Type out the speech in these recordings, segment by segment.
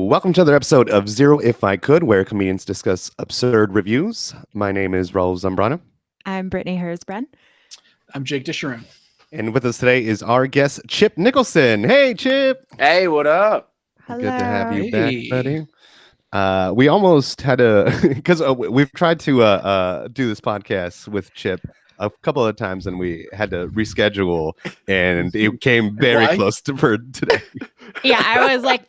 Welcome to another episode of Zero If I Could, where comedians discuss absurd reviews. My name is Raul Zambrano. I'm Brittany Hersbren. I'm Jake Disharoon. And with us today is our guest, Chip Nicholson. Hey, Chip. Hey, what up? Hello. Good to have you back, buddy. We almost had because we've tried to do this podcast with Chip a couple of times, and we had to reschedule, and it came very close for today. Yeah, I was like,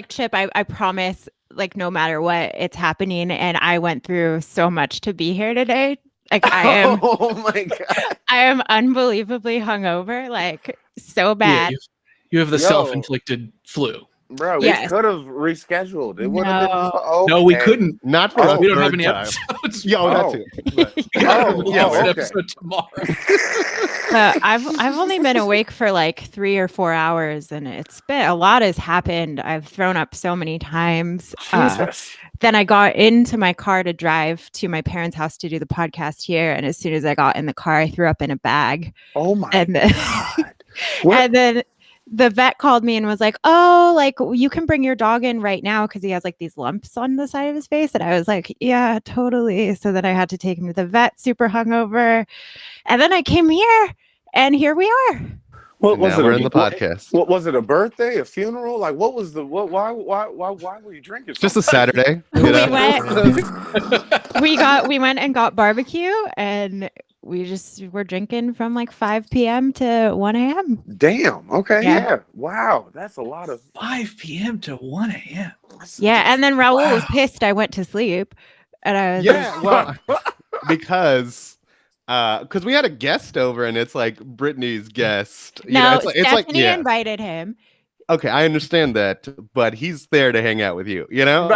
Chip, I promise, like, no matter what, it's happening. And I went through so much to be here today. Like, Oh my God. I am unbelievably hungover, like, so bad. Yeah, you have the self-inflicted flu. Bro, Yes. we could have rescheduled. It would have been No, we couldn't. Not for us. We don't have any episodes. That too. But, An okay. episode tomorrow. I've only been awake for like 3 or 4 hours, and it's been a lot has happened. I've thrown up so many times. Jesus. Then I got into my car to drive to my parents' house to do the podcast here, and as soon as I got in the car, I threw up in a bag. Oh my And then, God. and then the vet called me and was like, "Oh, like, you can bring your dog in right now because he has like these lumps on the side of his face." And I was like, "Yeah, totally." So then I had to take him to the vet, super hungover, and then I came here, and here we are. What was it? we're in the podcast. What was it? A birthday? A funeral? Like, what was the what? Why were you drinking? Just a Saturday. We went and got barbecue, and we just were drinking from like 5 p.m. to 1 a.m. Damn. Okay. Yeah. Yeah. Wow. That's a lot of 5 p.m. to 1 a.m. Yeah, and then Raul was pissed I went to sleep, and I was because we had a guest over, and it's like Brittany's guest. Stephanie invited him. Okay, I understand that, but he's there to hang out with you. You know,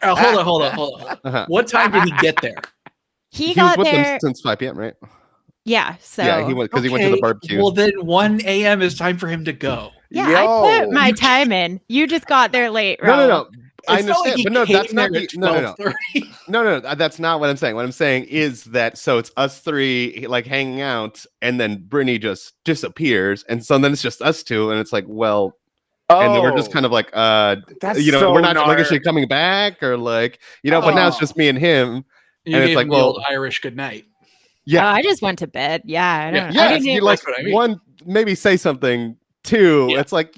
Hold on. Uh-huh. What time did he get there? He was got with there. them since 5 p.m. Right? Yeah, so Yeah, he went because he went to the barbecue. Well, then 1 a.m. is time for him to go. yeah, Yo. I put my time in. You just got there late, Raul. No. I It's not like understand, he but no, came that's not there the, at no. That's not what I'm saying. What I'm saying is that so it's us three like hanging out, and then Brittany just disappears, and so then it's just us two, and it's like, well, and then we're just kind of like, That's we're not like, gnarly. is she coming back or like, but now it's just me and him. You And it's gave like, him the old Irish goodnight. Yeah, I just went to bed. Yeah, I don't. yeah. I didn't You like what I mean. one, maybe say something. Two, Yeah. it's like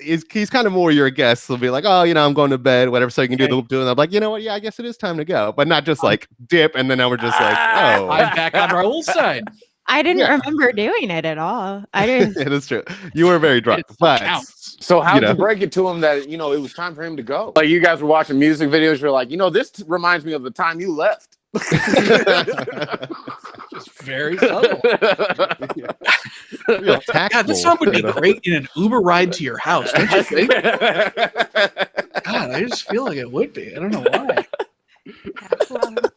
he's kind of more your guest. He'll be like, oh, I'm going to bed, whatever. So you can do the loop. And I'm like, you know what? Yeah, I guess it is time to go, but not just like dip. And then now we're just like, oh, I'm back on Raul's side. I didn't remember doing it at all. I didn't. it is true. You were very drunk, It but counts. So how'd you break it to him that it was time for him to go? Like, you guys were watching music videos. You're like, this reminds me of the time you left. Just very subtle. real tactful, God, this song would be great in an Uber ride to your house, don't you think? God, I just feel like it would be. I don't know why.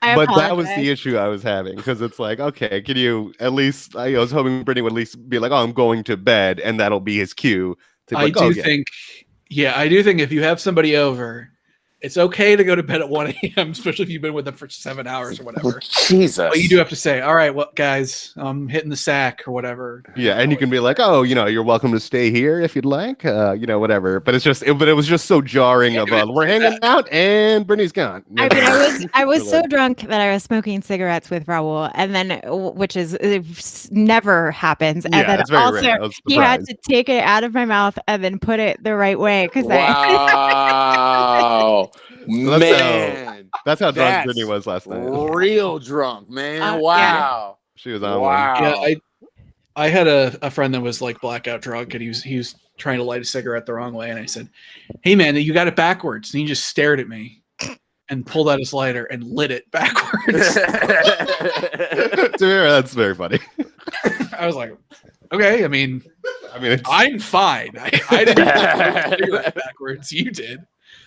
But that was the issue I was having, because it's like, okay, can you at least? I was hoping Brittany would at least be like, oh, I'm going to bed, and that'll be his cue. To I do think if you have somebody over, it's okay to go to bed at 1 a.m., especially if you've been with them for 7 hours or whatever. Jesus. But you do have to say, all right, well, guys, I'm hitting the sack or whatever. Yeah, and you can be like, oh, you're welcome to stay here if you'd like, whatever. But it's just, it was just so jarring of we're hanging out and Brittany's gone. I was so drunk that I was smoking cigarettes with Raul, and then which never happens. And then it's very also rare. he had to take it out of my mouth and then put it the right way because wow. Man, that's how drunk Brittany was last night. Real drunk, man. Wow. Yeah. She was on wow. one. Yeah, I had a friend that was like blackout drunk, and he was trying to light a cigarette the wrong way, and I said, "Hey man, you got it backwards." And he just stared at me and pulled out his lighter and lit it backwards. That's very funny. I was like, okay, I mean, I'm fine. I didn't light it backwards. You did.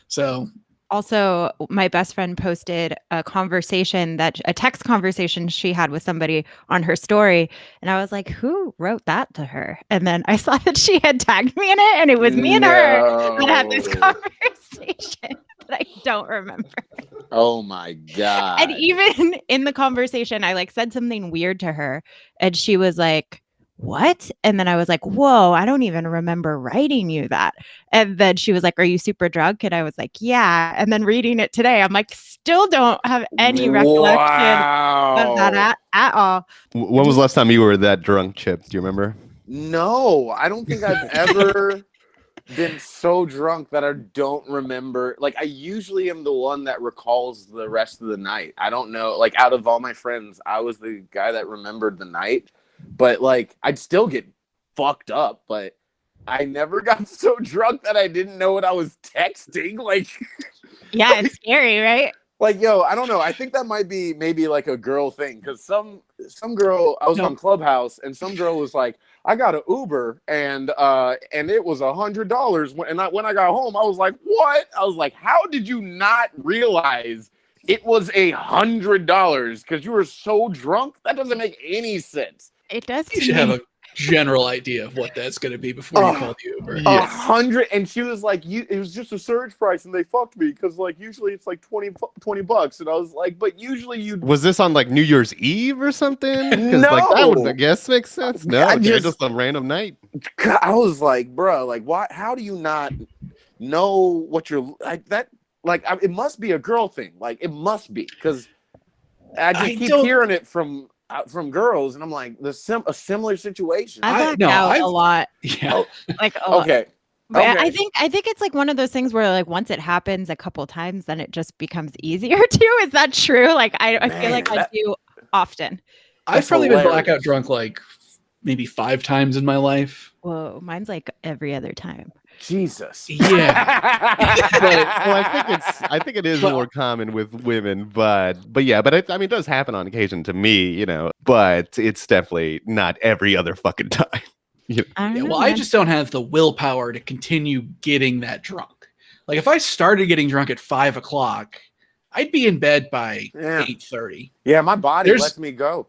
So also, my best friend posted a text conversation she had with somebody on her story. And I was like, who wrote that to her? And then I saw that she had tagged me in it, and it was me and her that had this conversation that I don't remember. Oh my God. And even in the conversation, I said something weird to her, and she was like, what? And then I was like, whoa, I don't even remember writing you that. And then she was like, are you super drunk? And I was like, yeah. And then reading it today, I'm like, still don't have any recollection of that at all. When was the last time you were that drunk, Chip? Do you remember? No, I don't think I've ever been so drunk that I don't remember. Like, I usually am the one that recalls the rest of the night. I don't know. Like, out of all my friends, I was the guy that remembered the night. But, like, I'd still get fucked up. But I never got so drunk that I didn't know what I was texting. Like, yeah, it's scary, right? Like, yo, I don't know. I think that might be maybe like a girl thing, because some girl, I was on Clubhouse, and some girl was like, I got an Uber and it was $100. When I got home, I was like, what? I was like, how did you not realize it was $100? Because you were so drunk. That doesn't make any sense. It does. You should have a general idea of what that's going to be before you call the Uber. 100, and she was like, it was just a surge price, and they fucked me because like usually it's like $20, and I was like, but usually you was this on like New Year's Eve or something? No, like that would, I guess, make sense. No, I just some random night. I was like, bro, like, why? How do you not know what you're like that? Like, it must be a girl thing. Like, it must be, because I just keep hearing it from girls, and I'm like, a similar situation. I blacked out a lot. Yeah. Like a lot. Okay. But Okay. I think it's like one of those things where like once it happens a couple times, then it just becomes easier too. Is that true? Like I feel like I do often. I've probably been blackout drunk like maybe 5 times in my life. Whoa, mine's like every other time. Jesus. Yeah. Well, I think it is more common with women, but yeah, but I mean, it does happen on occasion to me, you know, but it's definitely not every other fucking time. You know? I just don't have the willpower to continue getting that drunk. Like if I started getting drunk at 5 o'clock, I'd be in bed by 8:30. Yeah, my body lets me go.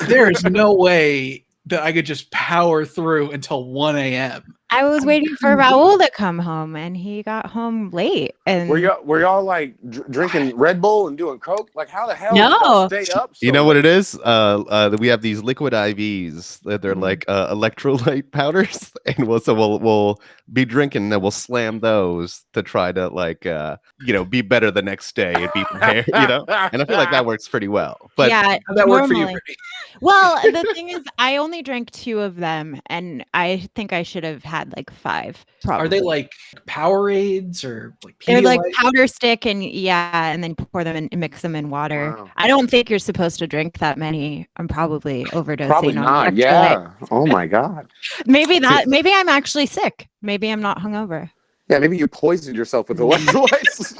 There is no way that I could just power through until 1 a.m. I was waiting for Raul to come home, and he got home late. And were y'all like drinking Red Bull and doing coke? Like, how the hell did No. y'all stay up? You know what it is? We have these liquid IVs that they're like electrolyte powders, and we'll be drinking, and then we'll slam those to try to like be better the next day and be prepared, you know. And I feel like that works pretty well. But yeah, how'd that work for you, Brittany? Well, the thing is, I only drank 2 of them, and I think I should have had like 5. Probably. Are they like Powerades or like Pedialyte? They're like powder stick, and then pour them and mix them in water. Wow. I don't think you're supposed to drink that many. I'm probably overdosing. Probably not. Yeah. Oh my god. Maybe I'm actually sick. Maybe I'm not hungover. Yeah, maybe you poisoned yourself with electrolytes.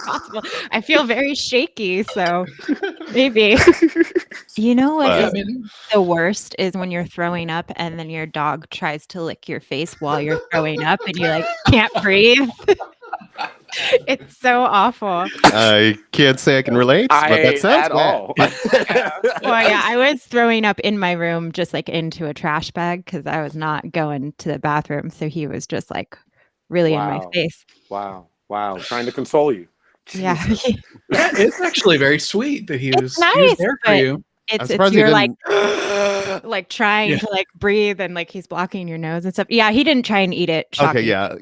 Possible. I feel very shaky, so maybe. You know what is the worst is when you're throwing up and then your dog tries to lick your face while you're throwing up and you like can't breathe. It's so awful. I can't say I can relate, but that sounds at all. Well, yeah, I was throwing up in my room, just like into a trash bag because I was not going to the bathroom. So he was just like really in my face. Wow. Trying to console you. Yeah. It's actually very sweet that he was there for you. It's you're like like trying to like breathe and like he's blocking your nose and stuff. Yeah, he didn't try and eat it. Okay, yeah,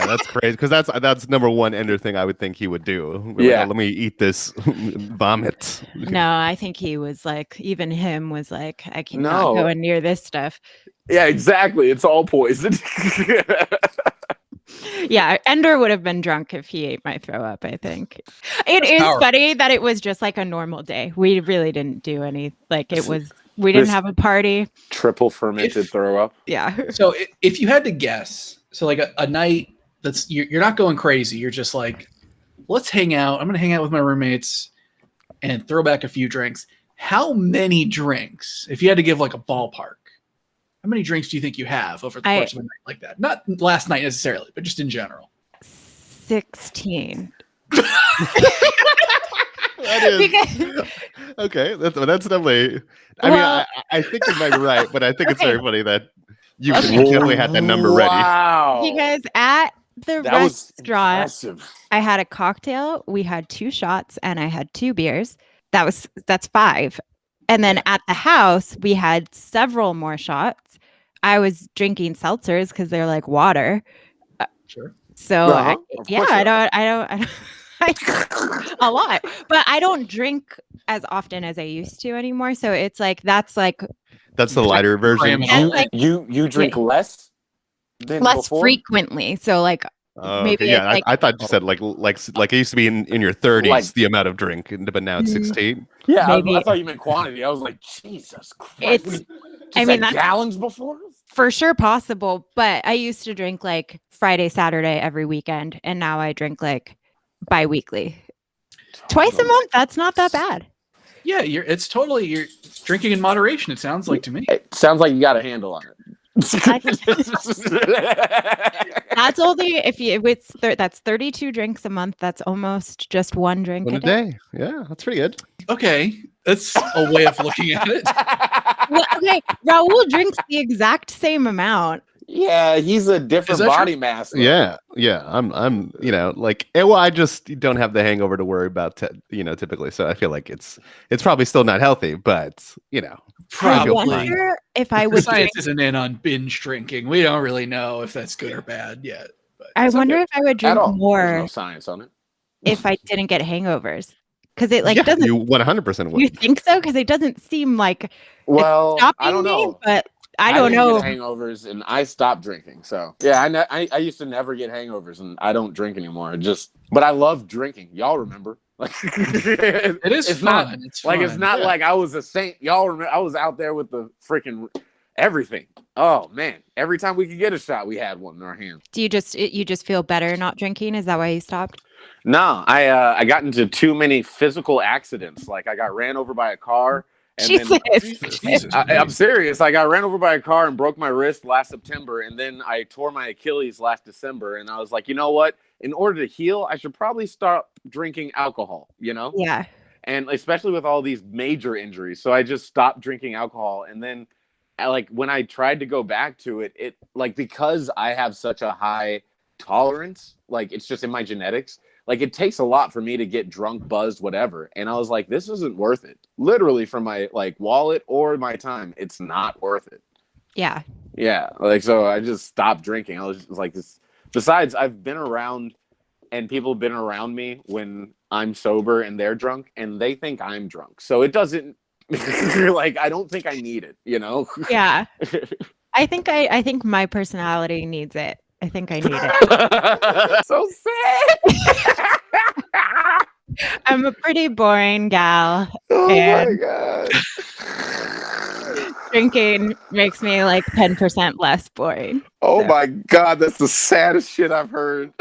that's crazy because that's number one Ender thing I would think he would do. Yeah, let me eat this vomit. No, I think he was like, even him was like, I cannot go near this stuff. Yeah, exactly. It's all poison. Yeah, Ender would have been drunk if he ate my throw up, I think. It is funny that it was just like a normal day. We really didn't do any, like we didn't have a party. Triple fermented throw up. Yeah. So if you had to guess, so like a night that's, you're not going crazy. You're just like, let's hang out. I'm going to hang out with my roommates and throw back a few drinks. How many drinks, if you had to give like a ballpark, how many drinks do you think you have over the course of a night like that? Not last night necessarily, but just in general. 16. That is okay. That's definitely. I mean, I think you might be right, but I think it's very funny that you definitely had that number ready. Wow. Because at the restaurant, I had a cocktail. We had 2 shots, and I had 2 beers. That's 5. And then at the house, we had several more shots. I was drinking seltzers because they're like water. Sure. So Of course I you are. don't a lot, but I don't drink as often as I used to anymore. So it's like that's like That's the lighter version. Cram it That's all like You drink less than less before? frequently. So like Oh, maybe okay. Yeah, it's like I thought you said like it used to be in your 30s, Like- the amount of drink, but now it's Mm. 16. Yeah, Maybe. I thought you meant quantity. I was like, Jesus Christ. It's- I mean, mean, that's- gallons before? for sure possible. But I used to drink like Friday, Saturday every weekend, and now I drink like bi-weekly. Twice a month. That's not that bad. Yeah, you're drinking in moderation. It sounds like to me. It sounds like you got a handle on it. That's only if that's 32 drinks a month. That's almost just one drink One a a day. day. Yeah, that's pretty good. Okay, that's a way of looking at it. Well, okay, Raul drinks the exact same amount. Yeah, he's a different Is that body true? mass. though. Yeah. I'm well, I just don't have the hangover to worry about, typically. So I feel like it's probably still not healthy, but I Probably. wonder if I would drink, Science isn't in on binge drinking. We don't really know if that's good or bad yet. But I it's wonder okay. if I would At drink all. There's more no science on it. if I didn't get hangovers. Because it like yeah, doesn't you 100% would. you think so? Because it doesn't seem like Well, stopping I don't me, know. but I don't didn't know. get hangovers, and I stopped drinking. So yeah, I used to never get hangovers, and I don't drink anymore. But I love drinking. Y'all remember? Like It is it's fun. Not, it's like fun. it's not Yeah. like I was a saint. Y'all remember? I was out there with the freaking everything. Oh man! Every time we could get a shot, we had one in our hands. Do you just feel better not drinking? Is that why you stopped? No, I got into too many physical accidents. Like I got ran over by a car. And then, Jesus I'm Christ. serious. I got ran over by a car and broke my wrist last September, and then I tore my Achilles last December. And I was like, you know what? In order to heal, I should probably stop drinking alcohol. Yeah. And especially with all these major injuries, so I just stopped drinking alcohol. And then, when I tried to go back to it, because I have such a high tolerance, it's just in my genetics. It takes a lot for me to get drunk, buzzed, whatever. And I was like, this isn't worth it. Literally for my wallet or my time, it's not worth it. Yeah. Yeah. So I just stopped drinking. I was just like this. Besides, I've been around and people have been around me when I'm sober and they're drunk and they think I'm drunk. So it doesn't I don't think I need it, Yeah. I think my personality needs it. I think I need it. So sad. I'm a pretty boring gal. Oh And- my god. Drinking makes me like 10% less boring. Oh So- my god, that's the saddest shit I've heard.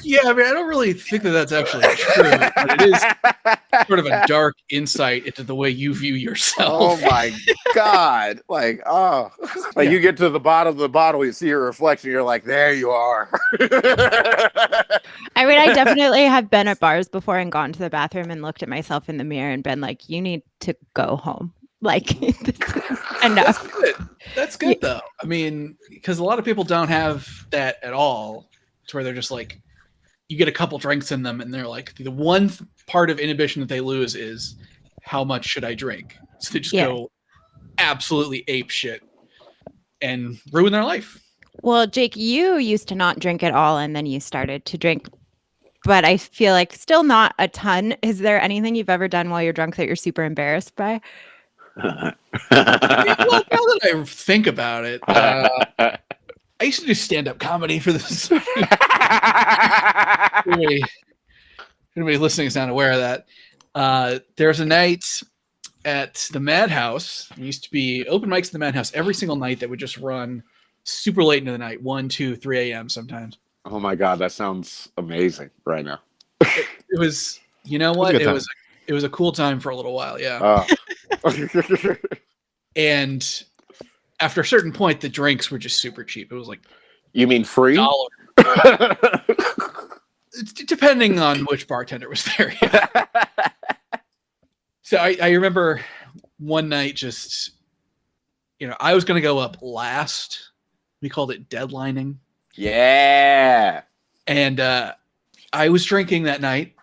Yeah, I mean, I don't really think that that's actually true, but it is sort of a dark insight into the way you view yourself. Oh my god. You get to the bottom of the bottle, you see your reflection, you're like, there you are. I mean, I definitely have been at bars before and gone to the bathroom and looked at myself in the mirror and been like, you need to go home. Like, this is enough. That's good though. I mean, because a lot of people don't have that at all. It's where they're just like, you get a couple drinks in them and they're like, the one part of inhibition that they lose is how much should I drink? So they just go absolutely ape shit and ruin their life. Well, Jake, you used to not drink at all and then you started to drink, but I feel like still not a ton. Is there anything you've ever done while you're drunk that you're super embarrassed by? Well, now that I think about it, I used to do stand-up comedy for this. Anybody listening is not aware of that. There's a night at the Madhouse. There used to be open mics at the Madhouse every single night that would just run super late into the night, 1, 2, 3 a.m. sometimes. Oh my god, that sounds amazing right now. It was, you know what? It was It was a cool time for a little while, yeah. And after a certain point, the drinks were just super cheap. It was like You mean free? $1. Depending on which bartender was there. Yeah. So I remember one night just, I was going to go up last. We called it deadlining. Yeah. And I was drinking that night.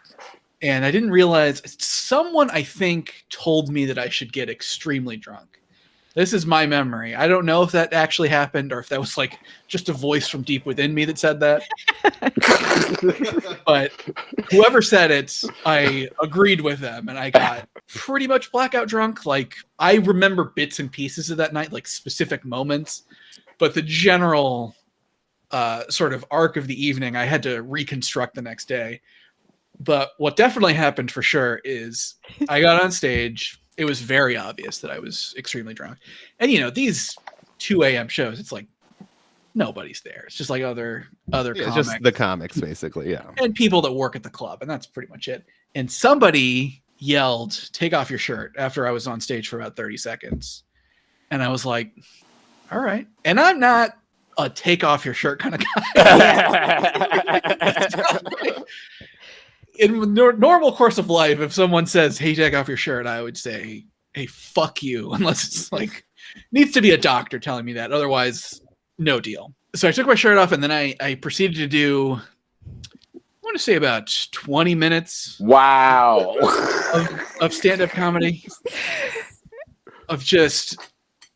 And I didn't realize someone, I think, told me that I should get extremely drunk. This is my memory. I don't know if that actually happened or if that was like just a voice from deep within me that said that. But whoever said it, I agreed with them, and I got pretty much blackout drunk. Like, I remember bits and pieces of that night, like specific moments, but the general sort of arc of the evening, I had to reconstruct the next day. But what definitely happened for sure is I got on stage. It was very obvious that I was extremely drunk. And, these 2 a.m. shows, it's like nobody's there. It's just like other comics. It's just the comics, basically, yeah. And people that work at the club, and that's pretty much it. And somebody yelled, "Take off your shirt," after I was on stage for about 30 seconds. And I was like, all right. And I'm not a take off your shirt kind of guy. In the normal course of life, if someone says, "Hey, take off your shirt," I would say, "Hey, fuck you," unless it's like needs to be a doctor telling me that. Otherwise, no deal. So I took my shirt off, and then I proceeded to do, I want to say about 20 minutes. Wow. of stand-up comedy. Of just,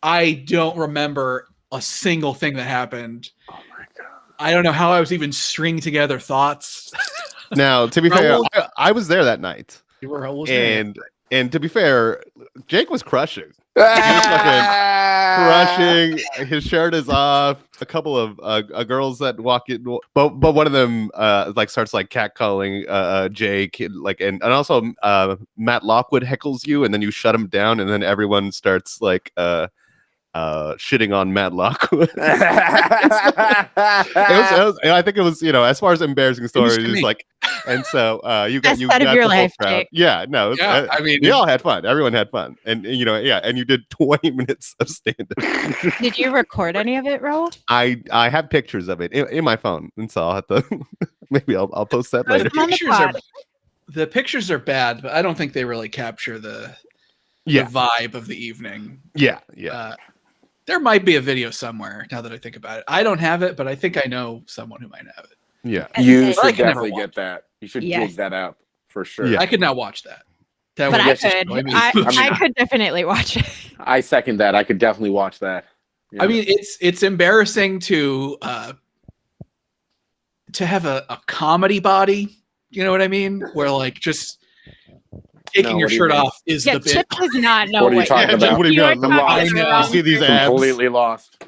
I don't remember a single thing that happened. Oh my God. I don't know how I was even stringing together thoughts. Now, to be fair, I was there that night. You were almost there. And to be fair, Jake was crushing. He was fucking crushing. His shirt is off. A couple of girls that walk in, but one of them like starts like catcalling Jake, like, and also Matt Lockwood heckles you, and then you shut him down, and then everyone starts like shitting on Matt Lockwood. I think it was, as far as embarrassing stories, it's like, and so you got your the life, whole crowd. Jake. Yeah, no, Yeah, I mean, we all had fun. Everyone had fun, and and you did 20 minutes of stand-up. Did you record any of it, Raul? I have pictures of it in my phone, and so I'll have to maybe I'll post that later. The pictures are bad, but I don't think they really capture the vibe of the evening. Yeah. There might be a video somewhere now that I think about it. I don't have it, but I think I know someone who might have it. Yeah. You should definitely get that. You should dig that up for sure. Yeah. I could not watch that. But I could. I could definitely watch it. I second that. I could definitely watch that. Yeah. I mean, it's embarrassing to have a comedy body. You know what I mean? Where like just taking your shirt off is the bit. Chip does not know what are you talking about. What are you doing? You see these abs? Completely lost.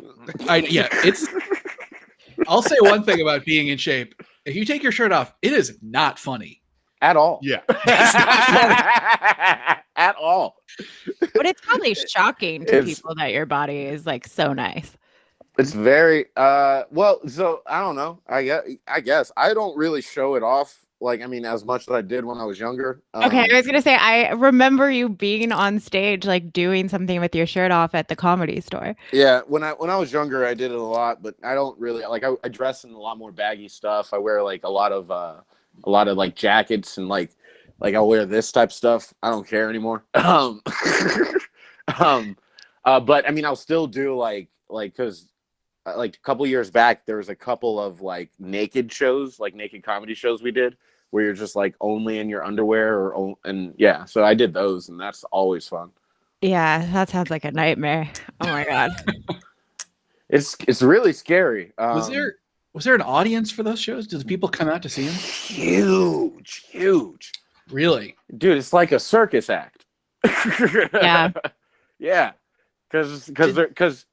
I'll say one thing about being in shape. If you take your shirt off, it is not funny. At all. Yeah. At all. But it's probably shocking to people that your body is like so nice. It's very well, so I don't know. I guess I don't really show it off, like, I mean, as much as I did when I was younger. Okay, I was gonna say, I remember you being on stage, like doing something with your shirt off at the Comedy Store. Yeah, when I was younger, I did it a lot, but I don't really like. I dress in a lot more baggy stuff. I wear like a lot of like jackets and like I'll wear this type of stuff. I don't care anymore. But I mean, I'll still do like because like a couple years back, there was a couple of like naked shows, like naked comedy shows we did, where you're just like only in your underwear and yeah. So I did those, and that's always fun. Yeah, that sounds like a nightmare. Oh my God. It's really scary. Was there an audience for those shows? Did the people come out to see them? Huge. Really? Dude, it's like a circus act. Yeah. Yeah. Because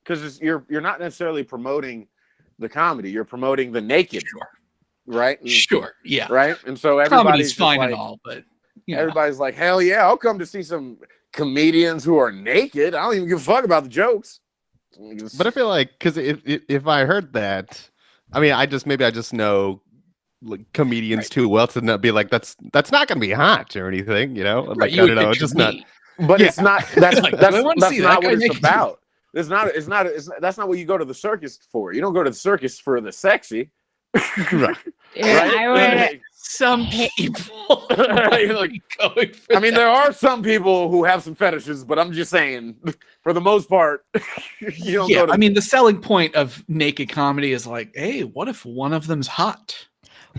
you're not necessarily promoting the comedy, you're promoting the naked, sure. Right? Sure, yeah. Right? And so everybody's fine and all, but everybody's like, hell yeah, I'll come to see some comedians who are naked. I don't even give a fuck about the jokes. But I feel like, because if I heard that, I mean, I just know like comedians too well to not be like, that's not gonna be hot or anything, like I don't know, it's just not. But it's not. That's like, that's not what it's about. It's not. That's not what you go to the circus for. You don't go to the circus for the sexy. Right. Right? Some people. I mean, there are some people who have some fetishes, but I'm just saying, for the most part, you don't go to. I mean, the selling point of naked comedy is like, hey, what if one of them's hot?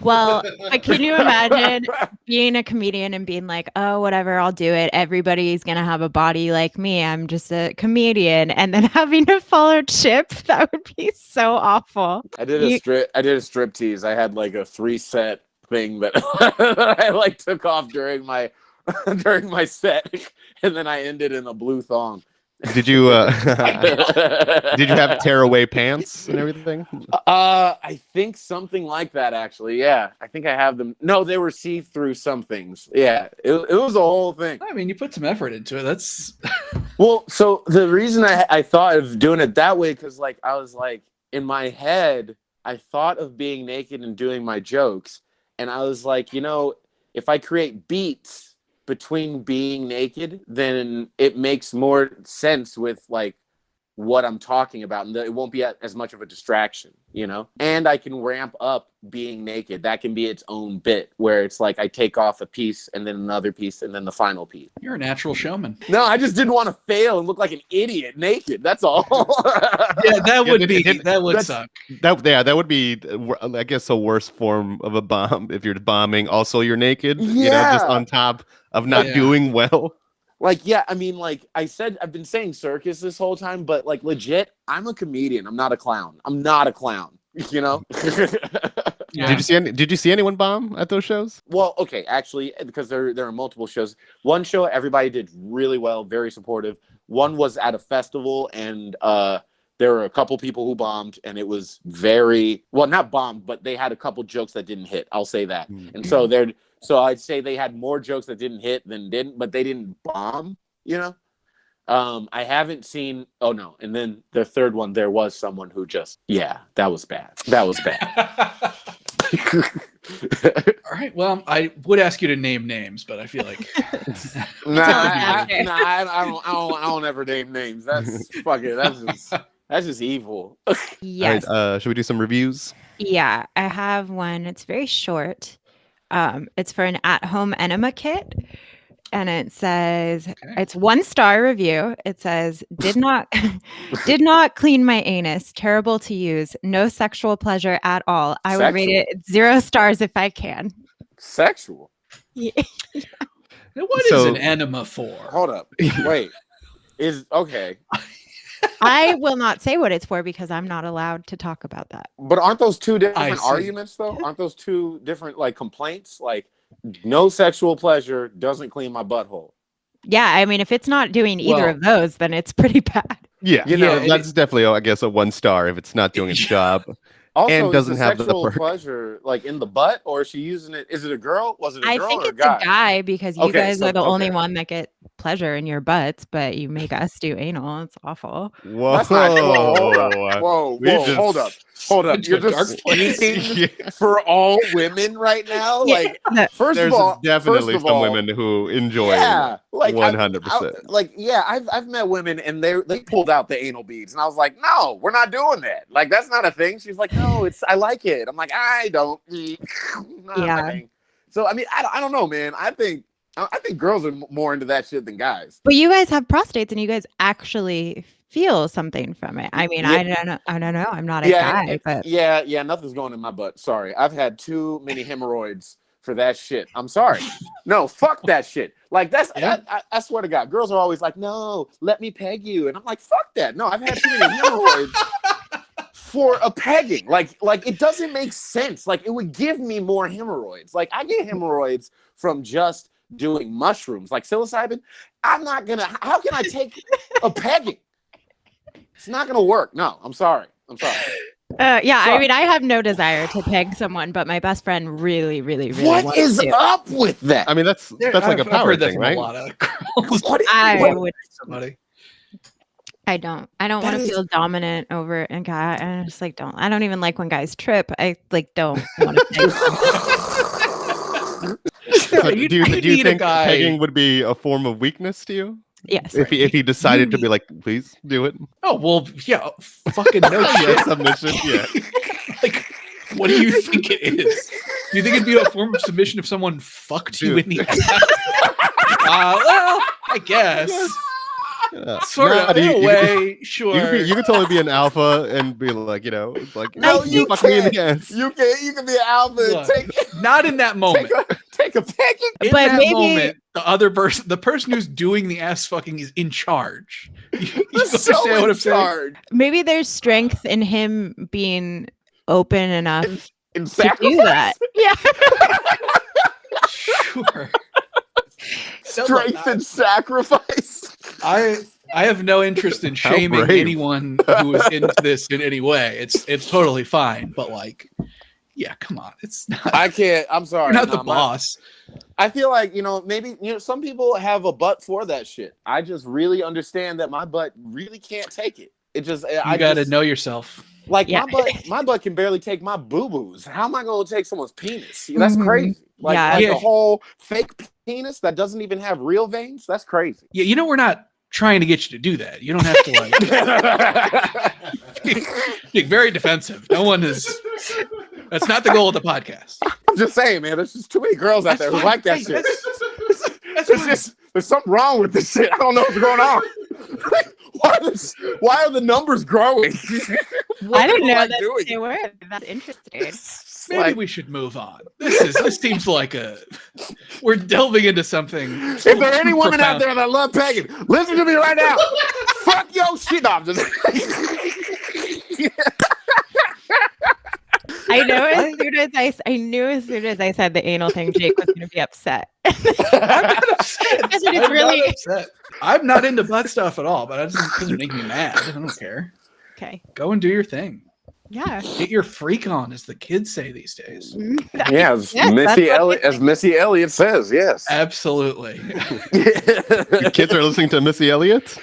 Well, but can you imagine being a comedian and being like, oh, whatever, I'll do it. Everybody's going to have a body like me. I'm just a comedian. And then having to follow Chip, that would be so awful. I did a strip tease. I had like a 3-set thing that I like took off during my set, and then I ended in a blue thong. Did you did you have tearaway pants and everything? I think something like that, actually. Yeah, I think I have them. No, they were see-through some things. Yeah, it was a whole thing. I mean, you put some effort into it. That's Well, so the reason I thought of doing it that way, because like I was like in my head, I thought of being naked and doing my jokes, and I was like, if I create beats between being naked, then it makes more sense with like what I'm talking about, and it won't be as much of a distraction, and I can ramp up being naked. That can be its own bit where it's like I take off a piece and then another piece and then the final piece. You're a natural showman. No, I just didn't want to fail and look like an idiot naked. That's all. Yeah, that would suck. That would be, I guess, a worse form of a bomb if you're bombing. Also, you're naked, just on top of not doing well. Like, yeah, I mean, like I said, I've been saying circus this whole time, but like legit, I'm a comedian. I'm not a clown. I'm not a clown. Yeah. Did you see anyone bomb at those shows? Well, okay, actually, because there are multiple shows. One show, everybody did really well, very supportive. One was at a festival, and there were a couple people who bombed, and it was not bombed, but they had a couple jokes that didn't hit. I'll say that. Mm-hmm. And so I'd say they had more jokes that didn't hit than didn't, but they didn't bomb, I haven't seen, oh no. And then the third one, there was someone who just, that was bad. That was bad. All right. Well, I would ask you to name names, but I feel like I don't ever name names. That's fucking. That's just evil. Yes. All right, should we do some reviews? Yeah, I have one. It's very short. It's for an at-home enema kit, and it says it's 1-star review. It says did not clean my anus. Terrible to use. No sexual pleasure at all. I would rate it 0 stars if I can. Sexual. Yeah. What is an enema for? Hold up. Wait. Is okay. I will not say what it's for because I'm not allowed to talk about that. But aren't those two different arguments, though? Aren't those two different like complaints? Like, no sexual pleasure doesn't clean my butthole. Yeah, I mean, if it's not doing either of those, then it's pretty bad. Yeah, that's definitely, I guess, a 1-star if it's not doing its job. Also, and doesn't have sexual the perk. pleasure like in the butt, or is she using it? Is it a girl? Was it a girl I think or it's a guy? a guy because you guys are the only one that get pleasure in your butts, but you make us do anal. It's awful. Whoa! Hold up. You're just speaking for all women right now. Like, first there's of all, definitely some women who enjoy it. Like 100%. I've met women and they pulled out the anal beads, and I was like, no, we're not doing that. Like, that's not a thing. She's like, no, I like it. I'm like, I don't. Not my thing. So I mean, I don't know, man. I think girls are more into that shit than guys. But you guys have prostates, and you guys actually feel something from it. I mean, I don't know. I'm not a guy, but nothing's going in my butt. Sorry, I've had too many hemorrhoids for that shit. I'm sorry. No, fuck that shit. Like that's I swear to God, girls are always like, no, let me peg you, and I'm like, fuck that. No, I've had too many hemorrhoids for a pegging. Like it doesn't make sense. Like it would give me more hemorrhoids. Like I get hemorrhoids from just doing mushrooms, like psilocybin. How can I take a pegging? It's not gonna work. No, I'm sorry. I mean, I have no desire to peg someone, but my best friend really, really, really what is to. Up with that? I mean, that's like a power thing, right? A lot of girls. Somebody. I don't want to feel dominant over a guy. I just like don't. I don't even like when guys trip. I like don't want to peg So do you think pegging would be a form of weakness to you? Yes. If he decided to be like, please do it. Oh well, yeah, fucking no shit. Submission, yeah. Like, what do you think it is? Do you think it'd be a form of submission if someone fucked you in the ass? Well, I guess. Sort of, in a way, sure. You could totally be an alpha and be like, like, No, you fuck me in the can't. ass. You can be an alpha and Look, not in that moment. take a peck. In But that maybe- moment, the person who's doing the ass fucking is in charge. You So understand what in I'm saying? charge. Maybe there's strength in him being open enough In to sacrifice. do that. Yeah. Sure. Strength and sacrifice. I have no interest in How shaming brave. anyone who is into this in any way. It's totally fine, but like, yeah, come on, it's not. I can't. I'm sorry. You're not the No, boss. I feel like, maybe, some people have a butt for that shit. I just really understand that my butt really can't take it. It just, You got to know yourself. like Yeah. my butt can barely take my boo-boos. How am I going to take someone's penis? That's Mhm. crazy. Like, Yeah. like Yeah. a whole fake penis that doesn't even have real veins. That's crazy. Yeah, we're not trying to get you to do that. You don't have to like be very defensive. No one is. That's not the goal of the podcast. I'm just saying, man. There's just too many girls out That's there who fine. like that Hey, shit. That's There's fine. just there's something wrong with this shit. I don't know what's going on. Why are the numbers growing? What I didn't people know like that doing they it? were. That's interesting. It's Maybe like, we should move on. This seems like we're delving into something. if there are any women out profound. there that love pegging, listen to me right now. Fuck your shit. No, I'm just. I know I knew as soon as I said the anal thing, Jake was going to be upset. I'm not upset. Because it is I'm really- not upset. I'm not into butt stuff at all, but it doesn't make me mad. I don't care. Okay. Go and do your thing. Yeah. Get your freak on, as the kids say these days. Yeah, as Yes, Missy that's what Elliott, says, yes. Absolutely. Your kids are listening to Missy Elliott.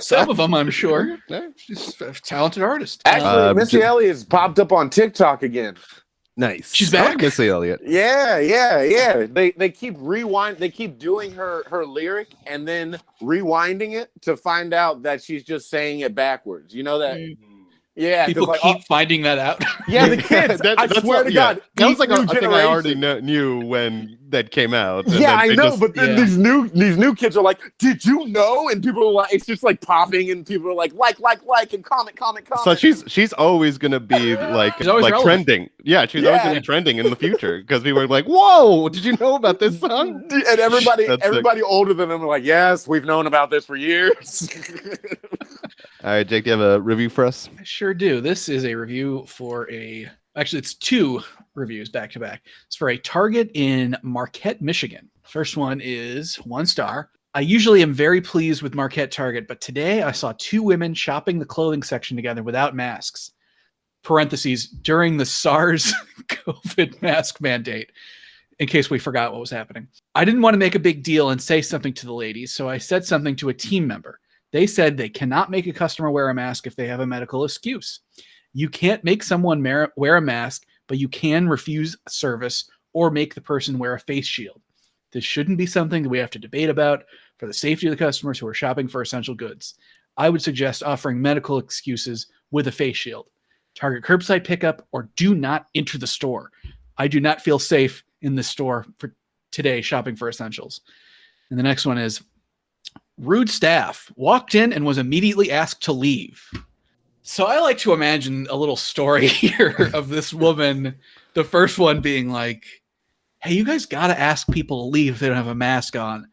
Some of them, I'm sure. Yeah. She's a talented artist. Actually, Missy J- Elliott's popped up on TikTok again. Nice. She's I like back? Missy Elliott. Yeah. They keep they keep doing her lyric and then rewinding it to find out that she's just saying it backwards. You know that? Yeah, 'cause People like, keep finding that out. yeah, the kids. I That's swear to yeah. God, That was each like new a thing I generation- already knew when that came out. and Yeah, then I they know, just- but then Yeah. these new kids are like, "Did you know?" And people are like, "It's just like popping," and people are like, and comment." So she's always gonna be like She's always relevant. trending. Yeah, she's always gonna be trending in the future because people are like, "Whoa, did you know about this song?" And everybody That's sick. older than them are like, "Yes, we've known about this for years." All right, Jake, do you have a review for us? I sure do. This is a review for actually, it's two reviews back to back. It's for a Target in Marquette, Michigan. First one is 1 star. I usually am very pleased with Marquette Target, but today I saw two women shopping the clothing section together without masks. Parentheses, during the SARS COVID mask mandate, in case we forgot what was happening. I didn't want to make a big deal and say something to the ladies, so I said something to a team member. They said they cannot make a customer wear a mask if they have a medical excuse. You can't make someone wear a mask, but you can refuse service or make the person wear a face shield. This shouldn't be something that we have to debate about for the safety of the customers who are shopping for essential goods. I would suggest offering medical excuses with a face shield. Target curbside pickup or do not enter the store. I do not feel safe in the store for today shopping for essentials. And the next one is rude staff walked in and was immediately asked to leave. So I like to imagine a little story here of this woman, the first one being like, hey, you guys got to ask people to leave if they don't have a mask on.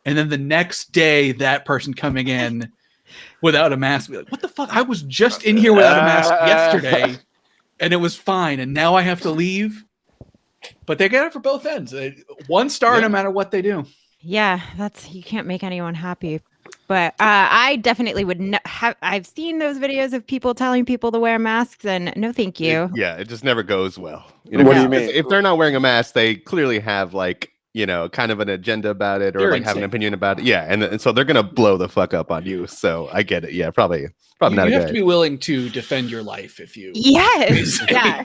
And then the next day, that person coming in without a mask, be like, what the fuck? I was just in here without a mask yesterday and it was fine. And now I have to leave. But they get it for both ends. 1 star no matter what they do. Yeah, you can't make anyone happy. But I definitely would have. I've seen those videos of people telling people to wear masks, and no, thank you. It just never goes well. What do you mean? If they're not wearing a mask, they clearly have like, kind of an agenda about it or They're like have an insane. opinion about it. Yeah, and so they're gonna blow the fuck up on you. So I get it. Yeah, probably not a You have good. to be willing to defend your life if you. Yes, yeah.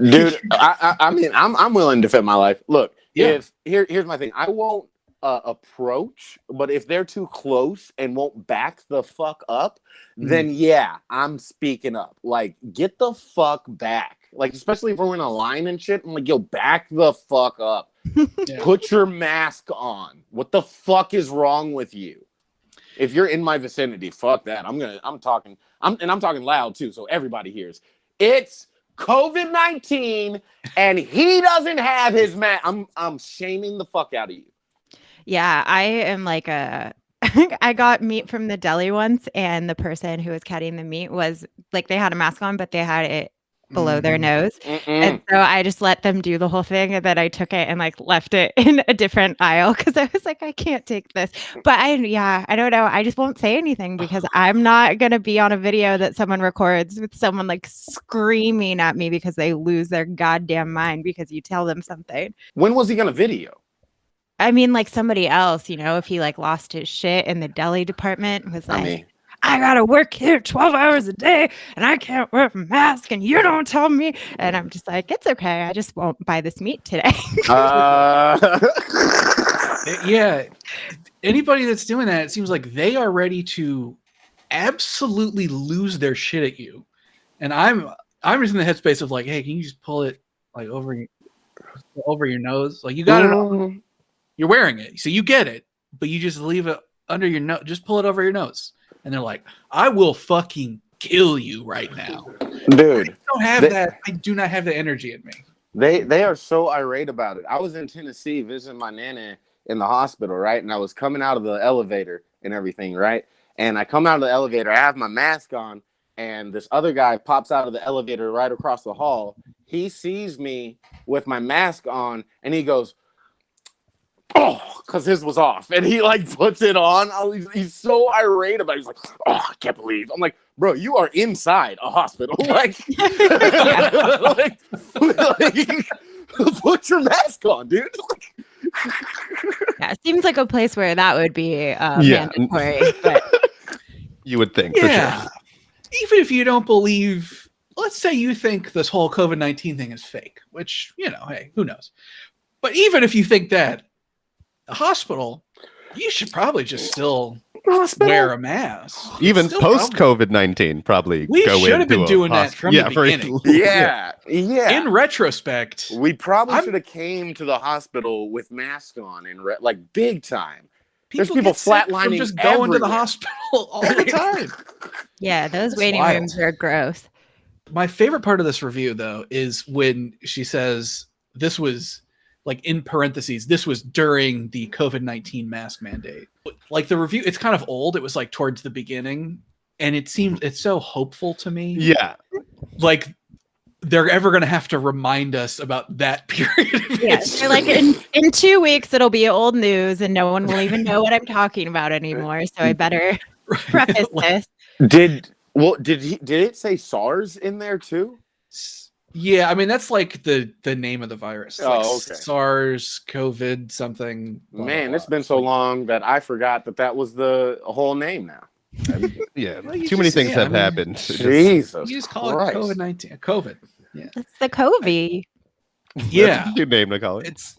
Dude, I mean, I'm willing to defend my life. Look, Yeah. here's my thing. I won't approach, but if they're too close and won't back the fuck up, then yeah, I'm speaking up. Like, get the fuck back. Like, especially if we're in a line and shit, I'm like, yo, back the fuck up. Yeah. Put your mask on. What the fuck is wrong with you? If you're in my vicinity, fuck that. I'm talking loud too, so everybody hears. It's COVID-19, and he doesn't have his mask. I'm shaming the fuck out of you. Yeah, I am like a. I got meat from the deli once, and the person who was cutting the meat was like, they had a mask on, but they had it below their nose. And so I just let them do the whole thing, and then I took it and like left it in a different aisle because I was like, I can't take this. But I don't know. I just won't say anything because I'm not gonna be on a video that someone records with someone like screaming at me because they lose their goddamn mind because you tell them something. When was he gonna video? I mean, like somebody else, you know, if he like lost his shit in the deli department, was like, I gotta work here 12 hours a day and I can't wear a mask and you don't tell me. And I'm just like, it's okay. I just won't buy this meat today. Yeah. Anybody that's doing that, it seems like they are ready to absolutely lose their shit at you. And I'm just in the headspace of like, hey, can you just pull it like over your nose? Like you got it on. You're wearing it, so you get it, but you just leave it under your nose. Just pull it over your nose. And they're like, I will fucking kill you right now. Dude. I don't have that. I do not have the energy in me. They are so irate about it. I was in Tennessee visiting my nana in the hospital, right? And I was coming out of the elevator and everything, right? And I come out of the elevator, I have my mask on, and this other guy pops out of the elevator right across the hall. He sees me with my mask on, and he goes, oh, because his was off, and he like puts it on. He's so irate about it. He's like, oh, I can't believe. I'm like, bro, you are inside a hospital. Like, put your mask on, dude. Yeah, it seems like a place where that would be mandatory. But you would think, for sure. Even if you don't believe, let's say you think this whole COVID-19 thing is fake, which, you know, hey, who knows? But even if you think that, the hospital, you should probably just still wear a mask. Even post COVID-19, probably. We should have been doing that from the beginning. Yeah. In retrospect, we probably should have came to the hospital with masks on and like big time. There's people flatlining just going to the hospital all the time. Yeah, those waiting rooms are gross. My favorite part of this review, though, is when she says this was, like in parentheses, this was during the COVID-19 mask mandate. Like the review, it's kind of old. It was like towards the beginning, and it seems it's so hopeful to me. Yeah, like they're ever going to have to remind us about that period of history. They're like in 2 weeks it'll be old news, and no one will even know what I'm talking about anymore. So I better preface this. Did it say SARS in there too? Yeah, I mean that's like the name of the virus. Oh, like okay. SARS, COVID, something. Blah, Man, blah, it's been so long that I forgot that was the whole name now. Yeah, well, too many things have happened. Jesus, you just call Christ. it COVID-19. COVID. Yeah, It's the COVID. Yeah. That's a good name to call it. It's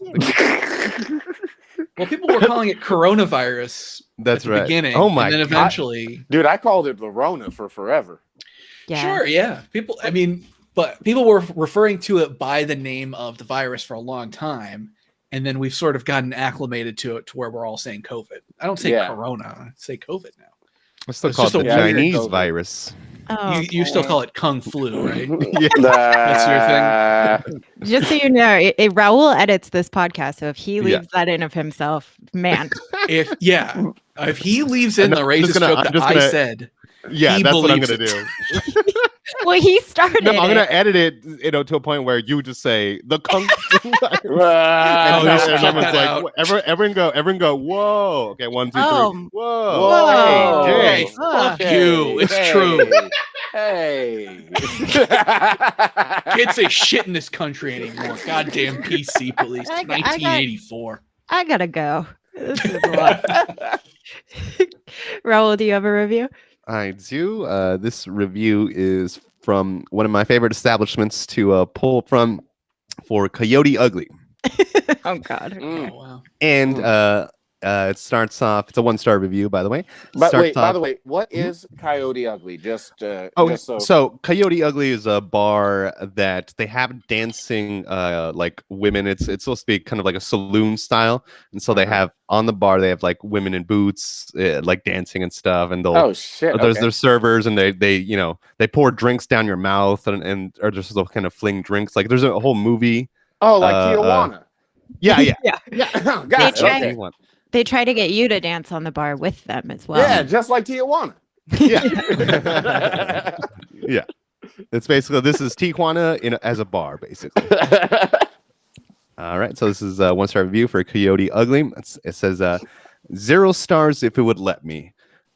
well, people were calling it coronavirus. That's at the right. beginning. Oh my and then eventually, Dude, I called it the Rona for forever. Yeah. sure, yeah. People, I mean, but people were referring to it by the name of the virus for a long time, and then we've sort of gotten acclimated to it to where we're all saying COVID. I don't say Corona. I say COVID now. I still It's call it just the a weird Chinese COVID. virus. Oh, You still call it Kung Flu, right? Yeah. That's your thing. Just so you know, Raul edits this podcast, so if he leaves that in of himself, man. If he leaves in the racist joke that I said, Yeah, he that's what I'm believes gonna it. do. Well, he started. No, I'm gonna edit it, to a point where you just say the Kung Fu virus. Oh, and just cut everyone's that like, out. everyone go, whoa. Okay, 1, 2, 3. Oh. Whoa. Whoa. Hey, Hey, fuck you. It's true. Hey. Can't say shit in this country anymore. Goddamn PC police. I got- 1984. I gotta go. This is a lot. Raul, do you have a review? I do. This review is from one of my favorite establishments to pull from for Coyote Ugly. Oh God. Oh, wow. And It starts off. It's a 1-star review, by the way. But Starts wait, by off- the way, what is Coyote Ugly? Just Oh, just so Coyote Ugly is a bar that they have dancing, like women. It's supposed to be kind of like a saloon style, and so they have on the bar they have like women in boots, like dancing and stuff, and they'll. Oh shit! There's Okay. their servers, and they pour drinks down your mouth, and or just they'll kind of fling drinks. Like there's a whole movie. Oh, like uh, Tijuana. Yeah. Yeah. Yeah, They got it. try- Okay. They try to get you to dance on the bar with them as well. Yeah, just like Tijuana. Yeah. Yeah. It's basically this is Tijuana as a bar, basically. All right, so this is a 1-star review for Coyote Ugly. It says 0 stars if it would let me.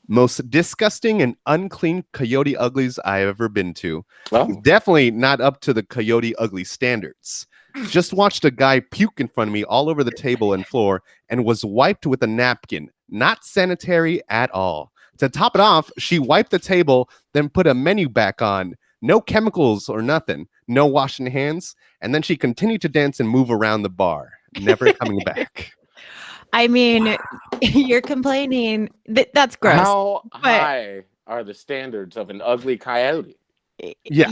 Most disgusting and unclean Coyote Uglies I've ever been to. Well, Definitely not up to the Coyote Ugly standards. Just watched a guy puke in front of me all over the table and floor and was wiped with a napkin. Not sanitary at all. To top it off, she wiped the table, then put a menu back on. No chemicals or nothing. No washing hands. And then she continued to dance and move around the bar, never coming back. I mean, you're complaining that's gross. how high are the standards of an ugly coyote? Yeah.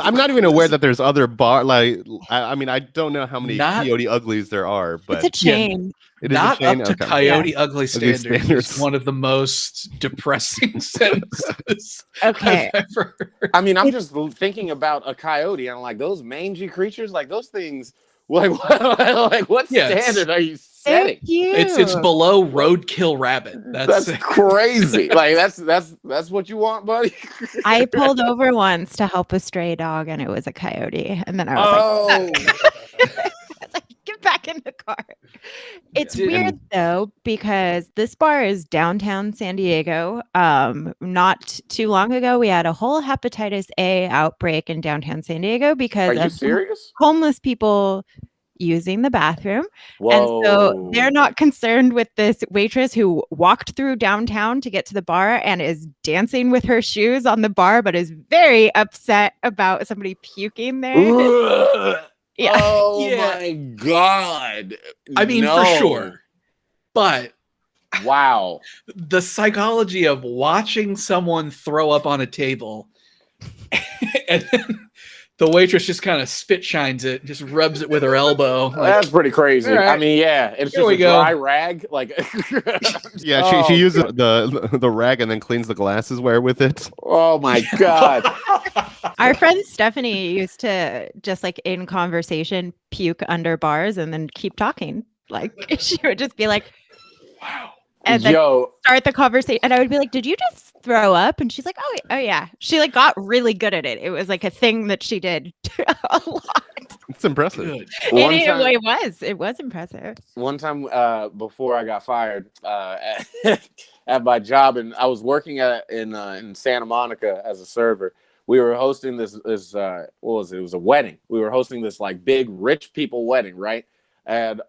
I'm not even aware that there's other I mean, I don't know how many Not- Coyote Uglies there are, but It's a chain. it is a Not chain. up to Okay. Coyote Ugly standards. standards. Is one of the most depressing sentences Okay. I've ever heard. I mean, I'm just thinking about a coyote and like those mangy creatures, like those things. Like, what Yeah, it's- standard are you setting? Thank you. It's below roadkill rabbit. That's crazy. Like that's what you want, buddy. I pulled over once to help a stray dog, and it was a coyote. And then I was Oh, like, get back in the car. It's Dude. weird though, because this bar is downtown San Diego. Not too long ago, we had a whole hepatitis A outbreak in downtown San Diego because are you of serious? homeless people using the bathroom. Whoa. And so they're not concerned with this waitress who walked through downtown to get to the bar and is dancing with her shoes on the bar, but is very upset about somebody puking there. Ugh. Yeah. Oh Yeah. my god. I mean, No. for sure. But Wow. the psychology of watching someone throw up on a table and then the waitress just kind of spit shines it, just rubs it with her elbow. Like, That's pretty crazy. all right. I mean, yeah, it's Here just we a go. dry rag. Like, Yeah, Oh, she uses the rag and then cleans the glassware with it. oh my god. Our friend Stephanie used to just like in conversation puke under bars and then keep talking. Like she would just be like, wow. and then Yo, start the conversation. And I would be like, did you just throw up? And she's like, oh yeah. She like got really good at it. It was like a thing that she did a lot. It's impressive. Good. one And time, it was impressive. one time before I got fired at my job, and I was working in Santa Monica as a server. We were hosting this what was it? It was a wedding. We were hosting this like big rich people wedding, right? And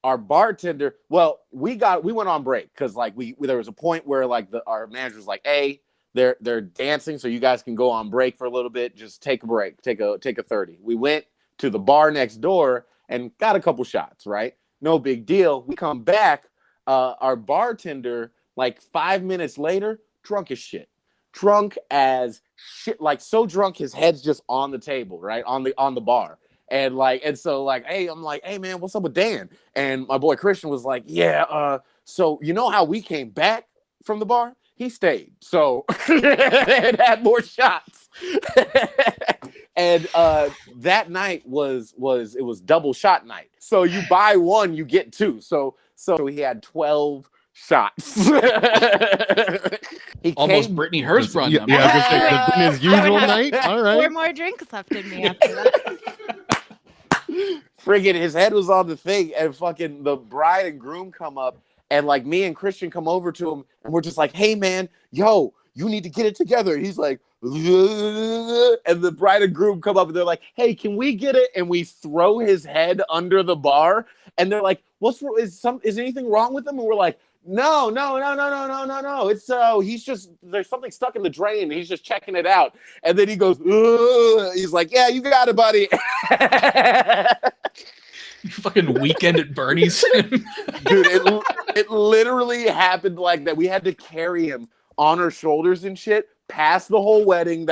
our bartender, well, we went on break because like there was a point where like our manager was like, hey, they're dancing, so you guys can go on break for a little bit. Just take a break, take a 30. We went to the bar next door and got a couple shots, right? No big deal. We come back, our bartender, like 5 minutes later, drunk as shit. Like so drunk his head's just on the table, right? On the bar. And so like, hey, I'm like, hey man, what's up with Dan? And my boy Christian was like, yeah, so you know how we came back from the bar? He stayed. So it had more shots. And that night was double shot night. So you buy one, you get two. So he had 12 shots. He Almost came- Brittany Hersbrun. Yeah, I was gonna say, it's been his usual night. All 4 right. more drinks left in me after that. Friggin' his head was on the thing, and fucking the bride and groom come up, and like me and Christian come over to him, and we're just like, hey man, yo, you need to get it together. And he's like, and the bride and groom come up and they're like, hey, can we get it? And we throw his head under the bar, and they're like, is anything wrong with him? And we're like, no. It's he's just, there's something stuck in the drain. And he's just checking it out. And then he goes, ugh. He's like, yeah, you got it, buddy. Fucking Weekend at Bernie's. Dude, it literally happened like that. We had to carry him on our shoulders and shit past the whole wedding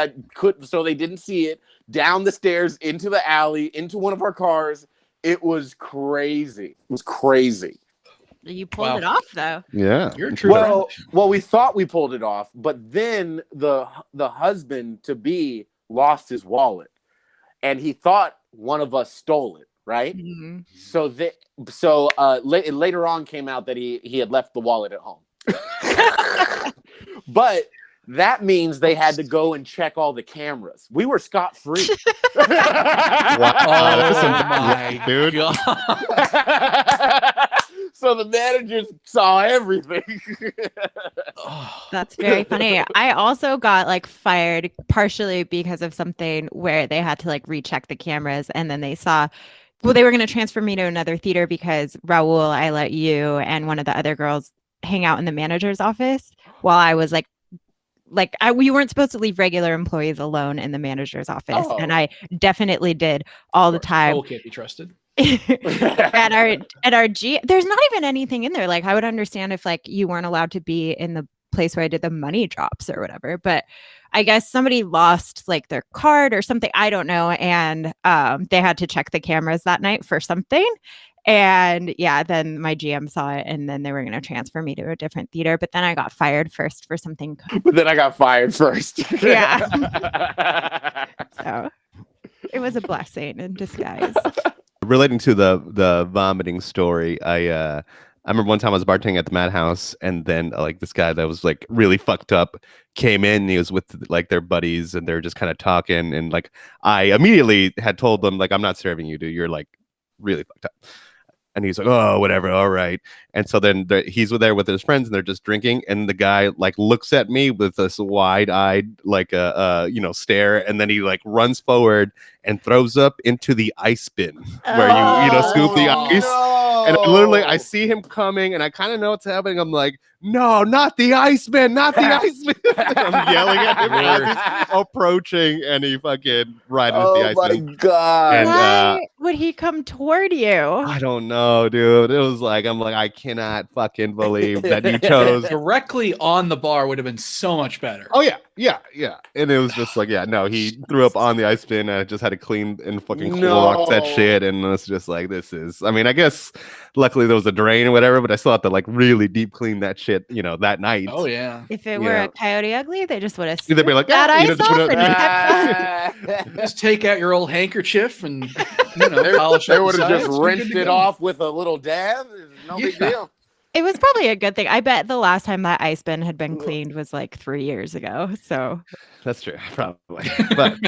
so they didn't see it, down the stairs, into the alley, into one of our cars. It was crazy. It was crazy. You pulled it off, though. Yeah. You're a true friend. Well, we thought we pulled it off, but then the husband to be lost his wallet, and he thought one of us stole it. Right. Mm-hmm. So later on came out that he had left the wallet at home. But that means they had to go and check all the cameras. We were scot-free. Wow. Oh my dude. God. So the managers saw everything. That's very funny. I also got like fired partially because of something where they had to like recheck the cameras, and then they saw, well, they were going to transfer me to another theater because Raul, I let you and one of the other girls hang out in the manager's office while I was we weren't supposed to leave regular employees alone in the manager's office. And I definitely did all the time. Raul can't be trusted. at our there's not even anything in there. Like, I would understand if like you weren't allowed to be in the place where I did the money drops or whatever, but I guess somebody lost like their card or something, I don't know, and they had to check the cameras that night for something. And yeah, then my GM saw it, and then they were going to transfer me to a different theater, but then I got fired first for something. Yeah. So it was a blessing in disguise. Relating to the vomiting story, I remember one time I was bartending at the Madhouse, and then like this guy that was like really fucked up came in, and he was with like their buddies, and they're just kind of talking, and like I immediately had told them like, I'm not serving you, dude, you're like really fucked up. And he's like, oh, whatever, all right. And so then he's there with his friends, and they're just drinking. And the guy like looks at me with this wide-eyed like stare, and then he like runs forward and throws up into the ice bin where you scoop the ice. No. And I see him coming, and I kind of know what's happening. I'm like, no, not the ice bin, not the ice bin. I'm yelling at him as he's approaching, and he fucking right into the ice bin. Oh my God. And, why would he come toward you? I don't know, dude. It was like, I'm like, I cannot fucking believe that you chose. Directly on the bar would have been so much better. Oh, yeah. And it was just like, he threw up on the ice bin, and I just had to clean and fucking Clorox that shit. And it's just like, I guess luckily there was a drain or whatever, but I still have to like really deep clean that shit, that night. Oh, yeah. If it were a Coyote Ugly, they just would have They'd be like, that ice just off. Just take out your old handkerchief and polish They up would the have just sides. rinsed it off with a little dab. No big deal. It was probably a good thing. I bet the last time that ice bin had been cleaned was like 3 years ago. So that's true, probably. But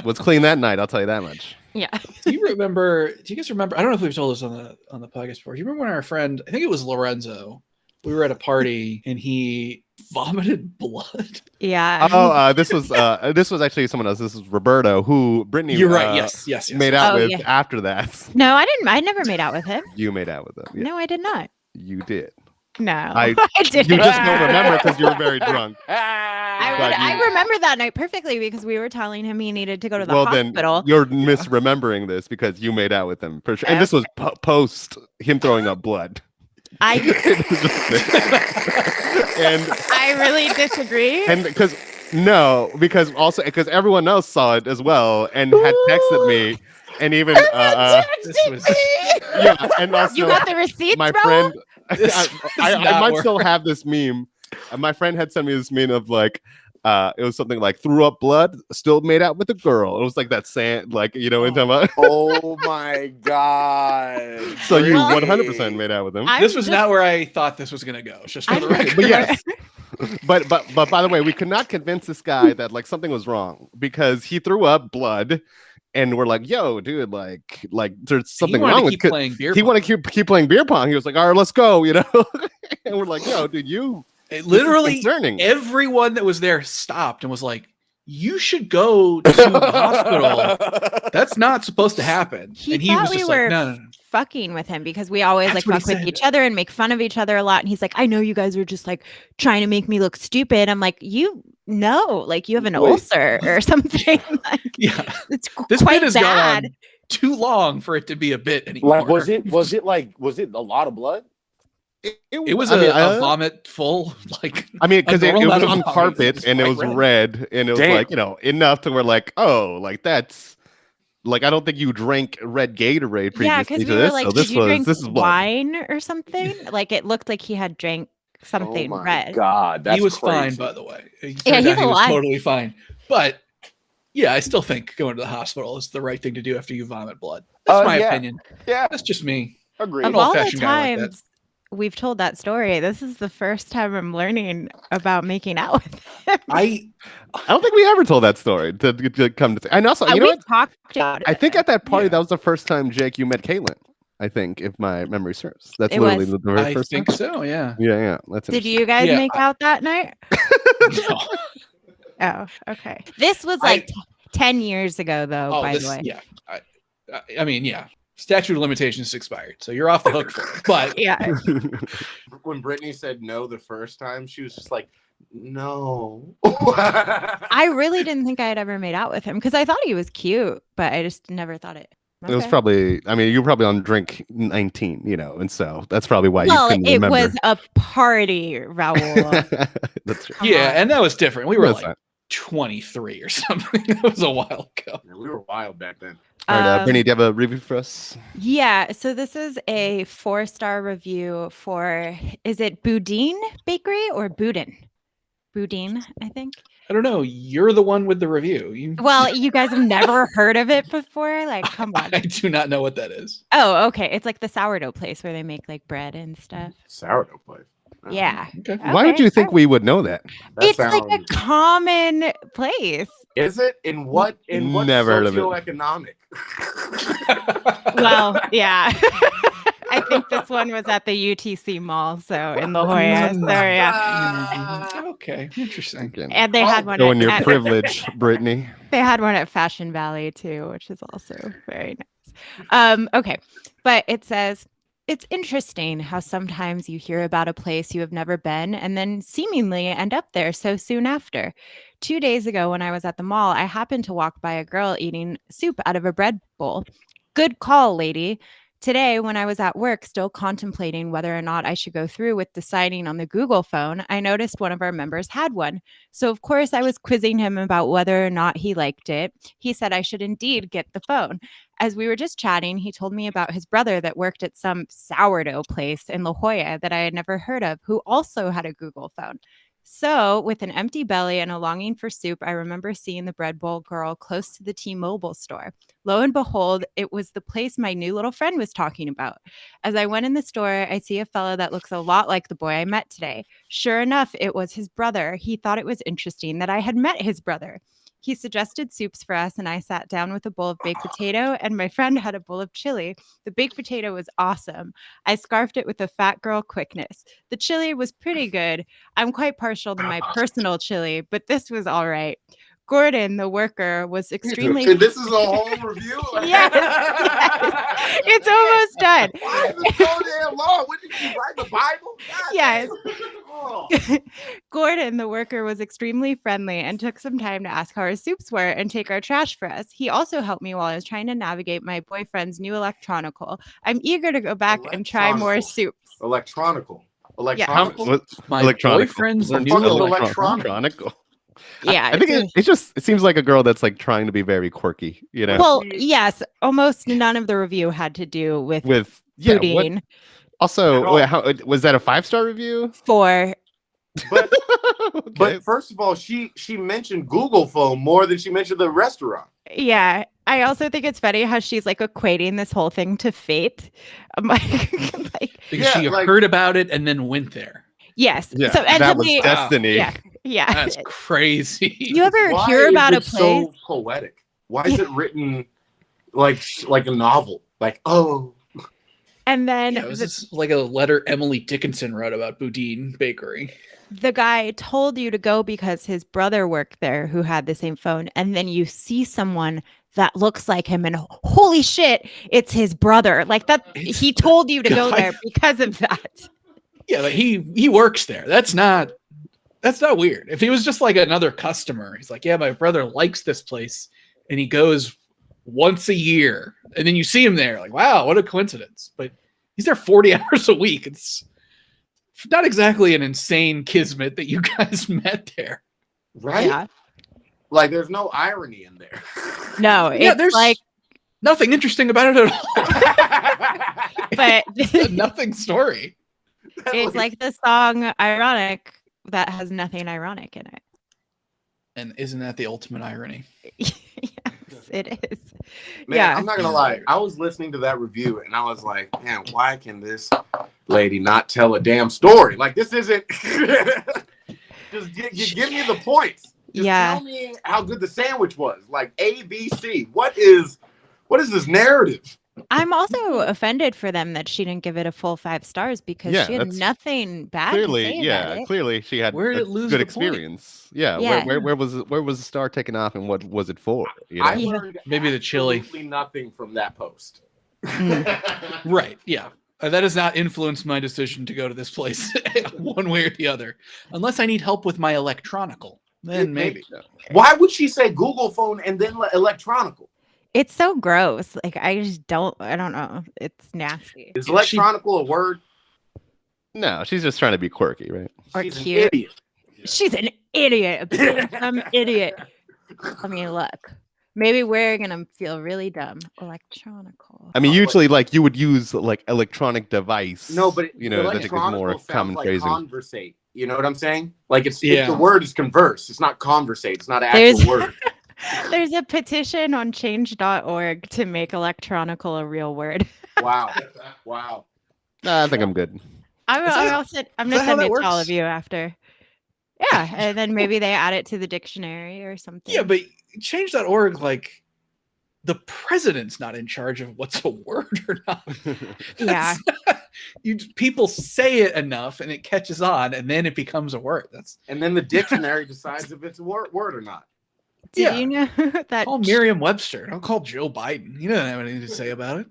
was clean that night, I'll tell you that much. Yeah. Do you guys remember? I don't know if we've told this on the podcast before. Do you remember when our friend, I think it was Lorenzo, we were at a party and he vomited blood? Yeah. Oh, this was actually someone else. This is Roberto, who Brittany. You're right. Yes. Made out with after that. No, I didn't. I never made out with him. You made out with him. Yeah. No, I did not. You did. No, I didn't. You just don't remember because you were very drunk. I remember that night perfectly because we were telling him he needed to go to the hospital. Then you're misremembering this because you made out with him for sure. And this was post him throwing up blood. And I really disagree. And because everyone else saw it as well and had texted me. And even this was and also you got the receipts, my bro? friend. I might still have this meme. My friend had sent me this meme of like, it was something like threw up blood, still made out with a girl. It was like that sand, like Oh my God! So you 100% made out with him. This was not where I thought this was gonna go. Just for the record. But yes. But by the way, we could not convince this guy that like something was wrong because he threw up blood. And we're like, yo, dude, like there's something wrong with playing beer. He wanted to keep playing beer pong. He was like, all right, let's go, And we're like, yo, dude, literally everyone that was there stopped and was like, you should go to the hospital. That's not supposed to happen. He and he was just like, no. Fucking with him because we always like fuck with each other and make fun of each other a lot. And he's like, I know you guys are just like trying to make me look stupid. I'm like, you know, like you have an ulcer or something. Like, yeah, it's this quite has bad. gone on too long for it to be a bit anymore. Like, was it a lot of blood? It was I mean, a vomit full, like. I mean, because it normal was amount of on vomit. carpet and it was quite red, and it was Damn. like, enough to where like, oh, like that's like I don't think you drank red Gatorade previously Yeah, because to we were this. like, So did you drink this is blood. wine or something? Like it looked like he had drank something Oh my red. god, that's he was crazy. fine, by the way. It Yeah, turned he's out he was alive. totally fine. But yeah, I still think going to the hospital is the right thing to do after you vomit blood. That's my yeah. opinion. Yeah, That's just me. agreed. I'm Of all the old-fashioned guy like that. times we've told that story, this is the first time I'm learning about making out with him. I don't think we ever told that story to come to. And also, you know we what? talked about it. I think at that party Yeah. that was the first time, Jake, you met Caitlin. I think, if my memory serves, that's It literally was. the very I first think time. so, yeah. Yeah, that's. Did you guys Yeah, make out that night? No. Oh, okay. This was like 10 years ago, though, by the way. Yeah. I mean, yeah. Statute of limitations expired, so you're off the hook for it. But Yeah. When Brittany said no the first time, she was just like, no. I really didn't think I had ever made out with him because I thought he was cute, but I just never thought it. It was Okay. probably. I mean, you were probably on drink 19, and so that's probably why you Well, couldn't it remember. was a party, Raul. That's true. Come yeah, on. and that was different. We were That's like fine. 23 or something. That was a while ago. Yeah, we were wild back then. All right, Um, Brittany, do you have a review for us? Yeah, so this is a 4-star review for, is it Boudin Bakery or Boudin? Boudin, I think. I don't know. You're the one with the review. You, Well, you guys have never heard of it before? Like, come on. I do not know what that is. Oh, okay. It's like the sourdough place where they make like bread and stuff. Sourdough place. Oh, Yeah. Okay. Why would Okay, you think alright. we would know that? that It's like a sounds- common place. Is it? In what Never heard of it. socioeconomic? Well, yeah. I think this one was at the UTC mall, so in La Jolla. So yeah. Okay. Interesting. Okay. And they had one Showing your at, privilege, Brittany. they had one at Fashion Valley too, which is also very nice. Okay. But it says, it's interesting how sometimes you hear about a place you have never been and then seemingly end up there so soon after. 2 days ago, when I was at the mall, I happened to walk by a girl eating soup out of a bread bowl. Good call, lady. Today, when I was at work, still contemplating whether or not I should go through with deciding on the Google phone, I noticed one of our members had one. So, of course, I was quizzing him about whether or not he liked it. He said I should indeed get the phone. As we were just chatting, he told me about his brother that worked at some sourdough place in La Jolla that I had never heard of, who also had a Google phone. So, with an empty belly and a longing for soup, I remember seeing the bread bowl girl close to the T-Mobile store. Lo and behold, it was the place my new little friend was talking about. As I went in the store, I see a fellow that looks a lot like the boy I met today. Sure enough, it was his brother. He thought it was interesting that I had met his brother. He suggested soups for us, and I sat down with a bowl of baked potato, and my friend had a bowl of chili. The baked potato was awesome. I scarfed it with a fat girl quickness. The chili was pretty good. I'm quite partial to my personal chili, but this was all right. Gordon, the worker, was extremely... And this is a whole review? Yes. It's almost done. Why is it so damn long? When did you write the Bible? God Yes. damn. Oh. Gordon, the worker, was extremely friendly and took some time to ask how our soups were and take our trash for us. He also helped me while I was trying to navigate my boyfriend's new electronical. I'm eager to go back and try more Electronical. soups. Electronical. How, Electronical. what, My electronic. boyfriend's What new is electronic. Yeah. I think it seems like a girl that's like trying to be very quirky, Well, yes, almost none of the review had to do with with what, Boudin. also wait, how was that a 5-star review? For But, Okay. but first of all, she mentioned Google phone more than she mentioned the restaurant. yeah, I also think it's funny how she's like equating this whole thing to fate. I'm like, Because Yeah, she like- heard about it and then went there. yes. Yeah, So and that to was me, destiny. yeah, yeah. That's crazy. You ever Why hear is about a it place? so poetic? Why is it written like a novel? Like, oh, And then Yeah, it was just like a letter Emily Dickinson wrote about Boudin Bakery. the guy told you to go because his brother worked there who had the same phone. And then you see someone that looks like him and holy shit, it's his brother. Like that, It's he told you to go guy- there because of that. Yeah, like he works there. That's not weird. If he was just like another customer, he's like, yeah, my brother likes this place, and he goes once a year, and then you see him there, like, wow, what a coincidence. But he's there 40 hours a week. It's not exactly an insane kismet that you guys met there. Right? Yeah. Like, there's no irony in there. No, Yeah, it's there's like, nothing interesting about it at all. but It's a nothing story. it's like the song "Ironic" that has nothing ironic in it. And isn't that the ultimate irony? Yes, it is. Man, Yeah. I'm not gonna lie. I was listening to that review and I was like, man, why can this lady not tell a damn story? Like, this isn't. Just give me the points. Just tell me how good the sandwich was. Like A, B, C. What is this narrative? I'm also offended for them that she didn't give it a full 5 stars because Yeah, she had that's nothing bad to say about it. clearly she had Where did a it lose good the point? experience. Yeah, Yeah. Where was the star taken off and what was it for? You know? I learned Maybe the chili. absolutely nothing from that post. Right. Yeah. That has not influenced my decision to go to this place one way or the other. Unless I need help with my electronical. Then maybe. Why would she say Google phone and then electronical? It's so gross. Like I don't know. It's nasty. Is electronical a word? No, she's just trying to be quirky, right? Or She's cute. an idiot. She's an idiot. A big dumb idiot. I mean, look. Maybe we're gonna feel really dumb. Electronical. I mean, usually, like you would use like electronic device. No, but you know, I think it's more electronical common sounds like phrasing. conversate. You know what I'm saying? Like it's Yeah. the word is converse. It's not conversate. It's not an There's- actual word. There's a petition on change.org to make electronical a real word. Wow. Wow. I think I'm good. I'm Is that- gonna is send that it how to that all works? of you after. Yeah, and then maybe they add it to the dictionary or something. Yeah, but change.org, like, the president's not in charge of what's a word or not. Yeah. People say it enough and it catches on, and then it becomes a word. And then the dictionary decides if it's a word or not. Did Yeah. you know that? Call Merriam-Webster. Don't call Joe Biden. He doesn't have anything to say about it.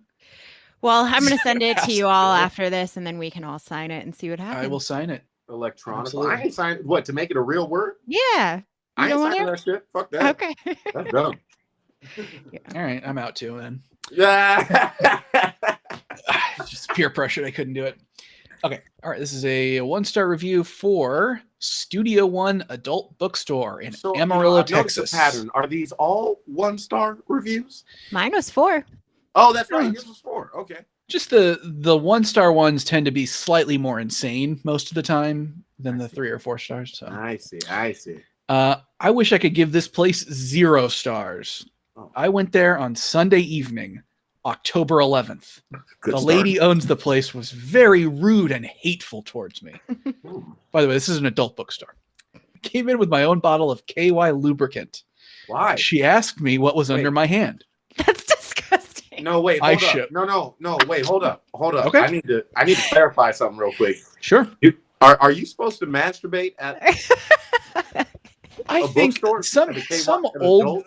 Well, I'm gonna send it to Ask you all Joe. after this, and then we can all sign it and see what happens. I will sign it. Electronical. Absolutely. I ain't signed what to make it a real word. Yeah. I ain't don't want signing it? that shit. Fuck that. Okay. That's dumb. All right, I'm out too then. Yeah. Just peer pressure. I couldn't do it. Okay. All right. This is a 1-star review for Studio One Adult Bookstore in So, Amarillo, I've noticed Texas. a pattern. Are these all 1-star reviews? Mine was 4. Oh, that's right. Yours was 4. Okay. Just the 1-star ones tend to be slightly more insane most of the time than the 3 or 4 stars. So I see. I see. I wish I could give this place 0 stars. Oh. I went there on Sunday evening, October 11th. Good The start. lady owns the place was very rude and hateful towards me. By the way, this is an adult bookstore. Came in with my own bottle of KY lubricant. Why? She asked me what was under Wait. my hand. That's disgusting. No, wait. I Hold up. should- No. Wait. Hold up. Okay. I need to clarify something real quick. Sure. Are you supposed to masturbate at I a think bookstore? some At a KY some at an old adult?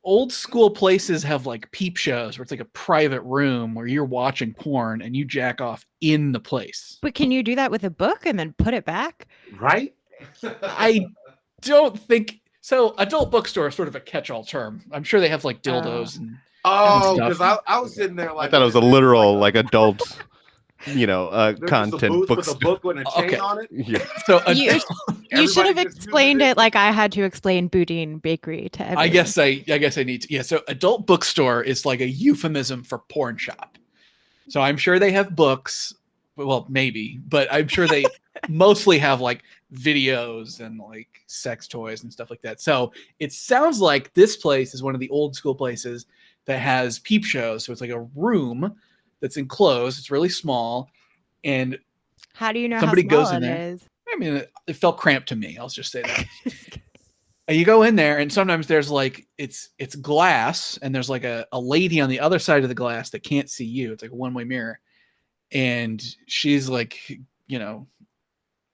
old school places have like peep shows where it's like a private room where you're watching porn and you jack off in the place. But can you do that with a book and then put it back? Right? I don't think so. Adult bookstore is sort of a catch-all term. I'm sure they have like dildos and Oh, stuff. because I was sitting there like I thought it was a literal like adult, you know, there's just a content booth book. with a book with a chain Okay. on it. Yeah. so You should Everybody have just explained uses it like I had to explain Boudin Bakery to everyone. I guess I need to. Yeah. So adult bookstore is like a euphemism for porn shop. So I'm sure they have books. Well, maybe, but I'm sure they mostly have like videos and like sex toys and stuff like that. So it sounds like this place is one of the old school places that has peep shows. So it's like a room that's enclosed. It's really small. And How do you know Somebody how small goes in it there. is? I mean, it felt cramped to me. I'll just say that. And you go in there, and sometimes there's like it's glass, and there's like a lady on the other side of the glass that can't see you. It's like a one-way mirror, and she's like, you know,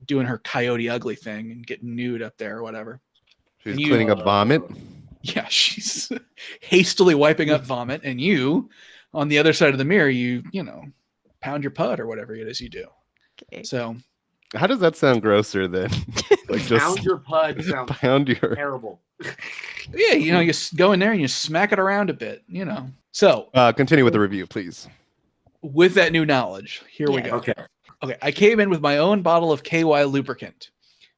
doing her Coyote Ugly thing and getting nude up there or whatever. She's And you- cleaning up vomit. Yeah, she's hastily wiping up vomit, and you, on the other side of the mirror, you know, pound your pud or whatever it is you do. Okay. So How does that sound grosser than Like Pound your pud sounds pound your. terrible. Yeah, you know, you go in there and you smack it around a bit, you know. So Continue with the review, please. with that new knowledge, here we Yeah. go. Okay. Okay, I came in with my own bottle of KY lubricant.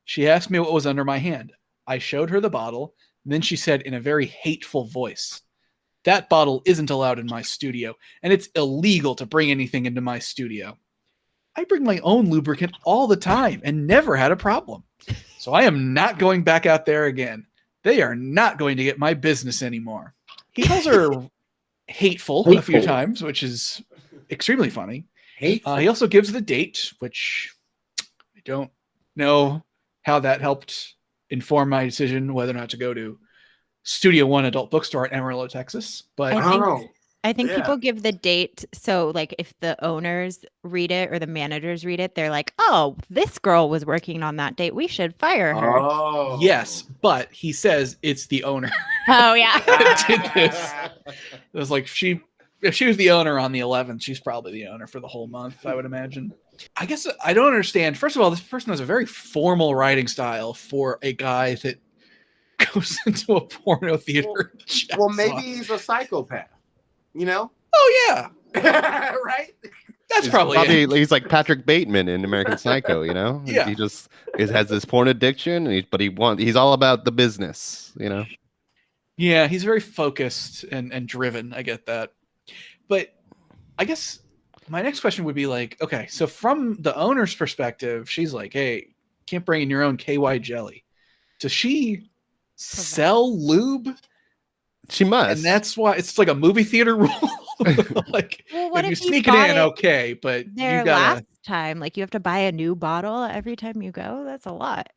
She asked me what was under my hand. I showed her the bottle, and then she said in a very hateful voice, "That bottle isn't allowed in my studio, and it's illegal to bring anything into my studio. I bring my own lubricant all the time and never had a problem. So I am not going back out there again. They are not going to get my business anymore." He calls her hateful a few times, which is extremely funny. Hateful. He also gives the date, which I don't know how that helped inform my decision whether or not to go to Studio One Adult Bookstore in Amarillo, Texas. But I think Yeah. people give the date. So like if the owners read it or the managers read it, they're like, oh, this girl was working on that date. We should fire her. Oh. yes, but he says it's the owner Oh, yeah. that did this. It was like if she was the owner on the 11th, she's probably the owner for the whole month, I would imagine. I guess I don't understand. First of all, this person has a very formal writing style for a guy that goes into a porno theater. and checks Well, maybe off. he's a psychopath. You know? Oh yeah, Right? that's probably it. He's like Patrick Bateman in American Psycho, you know? Yeah. He just has this porn addiction, but he's all about the business, you know? Yeah, he's very focused and driven. I get that. But I guess my next question would be like, okay, so from the owner's perspective, she's like, hey, can't bring in your own KY jelly. Does she sell lube? She must. And that's why it's like a movie theater rule. Like, Well, what if you if you sneak it bought in, it okay, but Their you gotta. last time, like you have to buy a new bottle every time you go. That's a lot.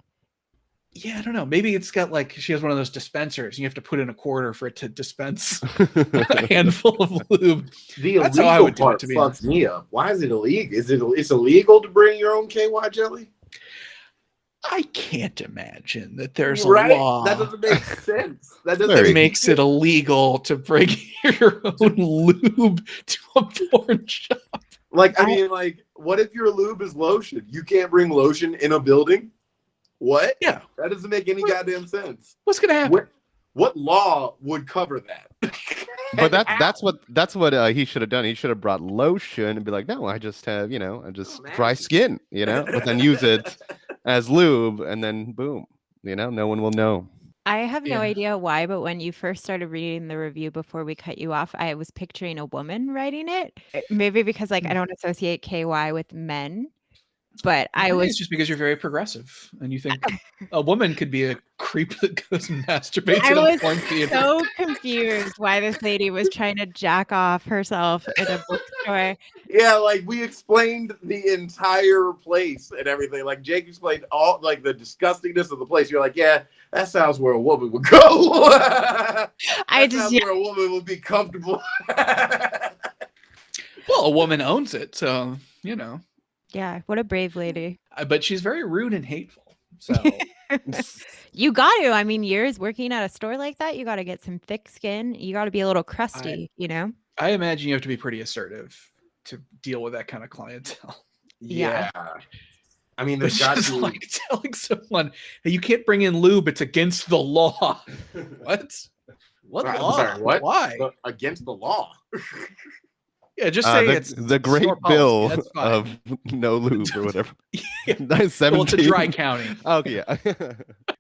Yeah, I don't know. Maybe it's got like she has one of those dispensers. And you have to put in a quarter for it to dispense a handful of lube. The That's how I illegal would do it, part to be fucks me up. Why is it illegal? It's illegal to bring your own KY jelly? I can't imagine that there's Right? a law That doesn't make sense. That Very- doesn't that makes it illegal to bring your own lube to a porn shop. Like, I mean, like, what if your lube is lotion? You can't bring lotion in a building? What? Yeah. That doesn't make any goddamn sense. What's gonna happen? What law would cover that? But that's what he should have done. He should have brought lotion and be like, no, I just have, I just dry skin, but then use it as lube, and then boom, no one will know. I have no Yeah. idea why, but when you first started reading the review before we cut you off, I was picturing a woman writing it. Maybe because like I don't associate KY with men, but I think was it's just because you're very progressive and you think a woman could be a creep that goes and masturbates I in a was porn theater. so confused why this lady was trying to jack off herself in a bookstore. Yeah, like we explained the entire place and everything. Like Jake explained all like the disgustingness of the place. You're like, yeah, that sounds where a woman would go. I That just sounds where a woman would be comfortable. Well, a woman owns it, so yeah, what a brave lady. But she's very rude and hateful. So You got to. I mean, years working at a store like that, you got to get some thick skin. You got to be a little crusty, I imagine you have to be pretty assertive to deal with that kind of clientele. Yeah. I mean, But there's got just to like telling someone, hey, you can't bring in lube, it's against the law. What I'm law? sorry, what? Why? Against the law. Yeah, just say it's the great store policy, bill that's fine. of no lube or whatever. Yeah. Nice, Well, it's a 17. dry county. Okay, yeah.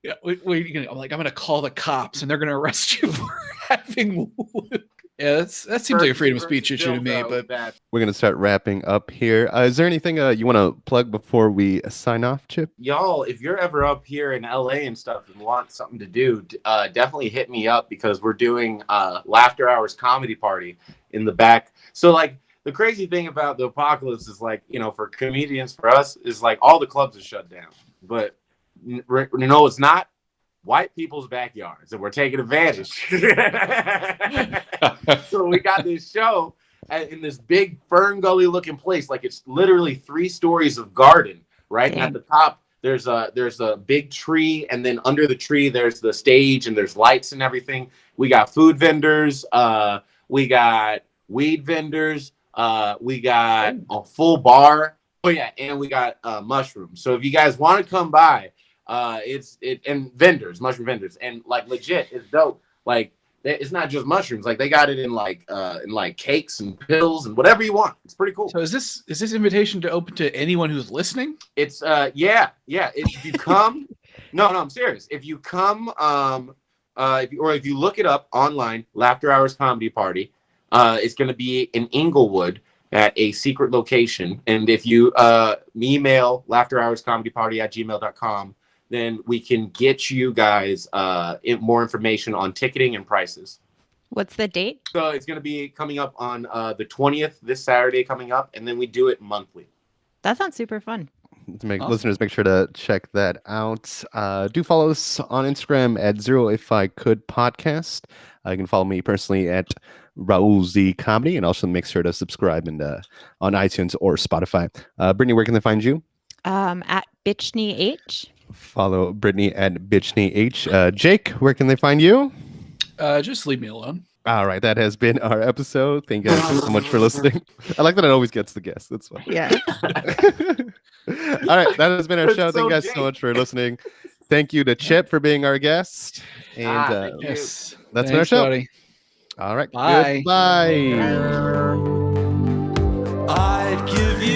Yeah, I'm like, I'm gonna call the cops and they're gonna arrest you for having lube. Yeah, that seems like a freedom of speech issue to me, but We're gonna start wrapping up here. Is there anything you want to plug before we sign off, Chip? Y'all, if you're ever up here in LA and stuff and want something to do, definitely hit me up because we're doing Laughter Hours comedy party in the back. So like the crazy thing about the apocalypse is like, for comedians, for us, is like all the clubs are shut down. But it's not white people's backyards, and we're taking advantage. So we got this show in this big Fern Gully looking place. Like it's literally 3 stories of garden, right? And at the top, there's a big tree, and then under the tree, there's the stage, and there's lights and everything. We got food vendors. We got weed vendors. We got a full bar. Oh yeah, and we got mushrooms. So if you guys want to come by, And vendors, mushroom vendors, and like legit, it's dope. Like it's not just mushrooms. Like they got it in like cakes and pills and whatever you want. It's pretty cool. So is this invitation to open to anyone who's listening? It's yeah. If you come, no, I'm serious. If you come, if you look it up online, Laughter Hours Comedy Party, it's going to be in Inglewood at a secret location. And if you email laughterhourscomedyparty@gmail.com, then we can get you guys more information on ticketing and prices. What's the date? So it's going to be coming up on the 20th, this Saturday coming up, and then we do it monthly. That sounds super fun. To make Awesome. listeners make sure to check that out. Do follow us on Instagram at 0if-I-could podcast. You can follow me personally at Raul Z Comedy, and also make sure to subscribe and on iTunes or Spotify. Brittany, where can they find you? At Bitchney H. Follow Brittany at Bitchney H. Jake, where can they find you? Just leave me alone. All right, that has been our episode. Thank you guys so much for listening. I like that it always gets the guest. That's fun. Yeah. All right, that has been our show. That's Thank you so guys so much for listening. Thank you to Chip for being our guest. And Thank you. Yes. that's been our show. Buddy. All right. Bye. Goodbye. I'd give you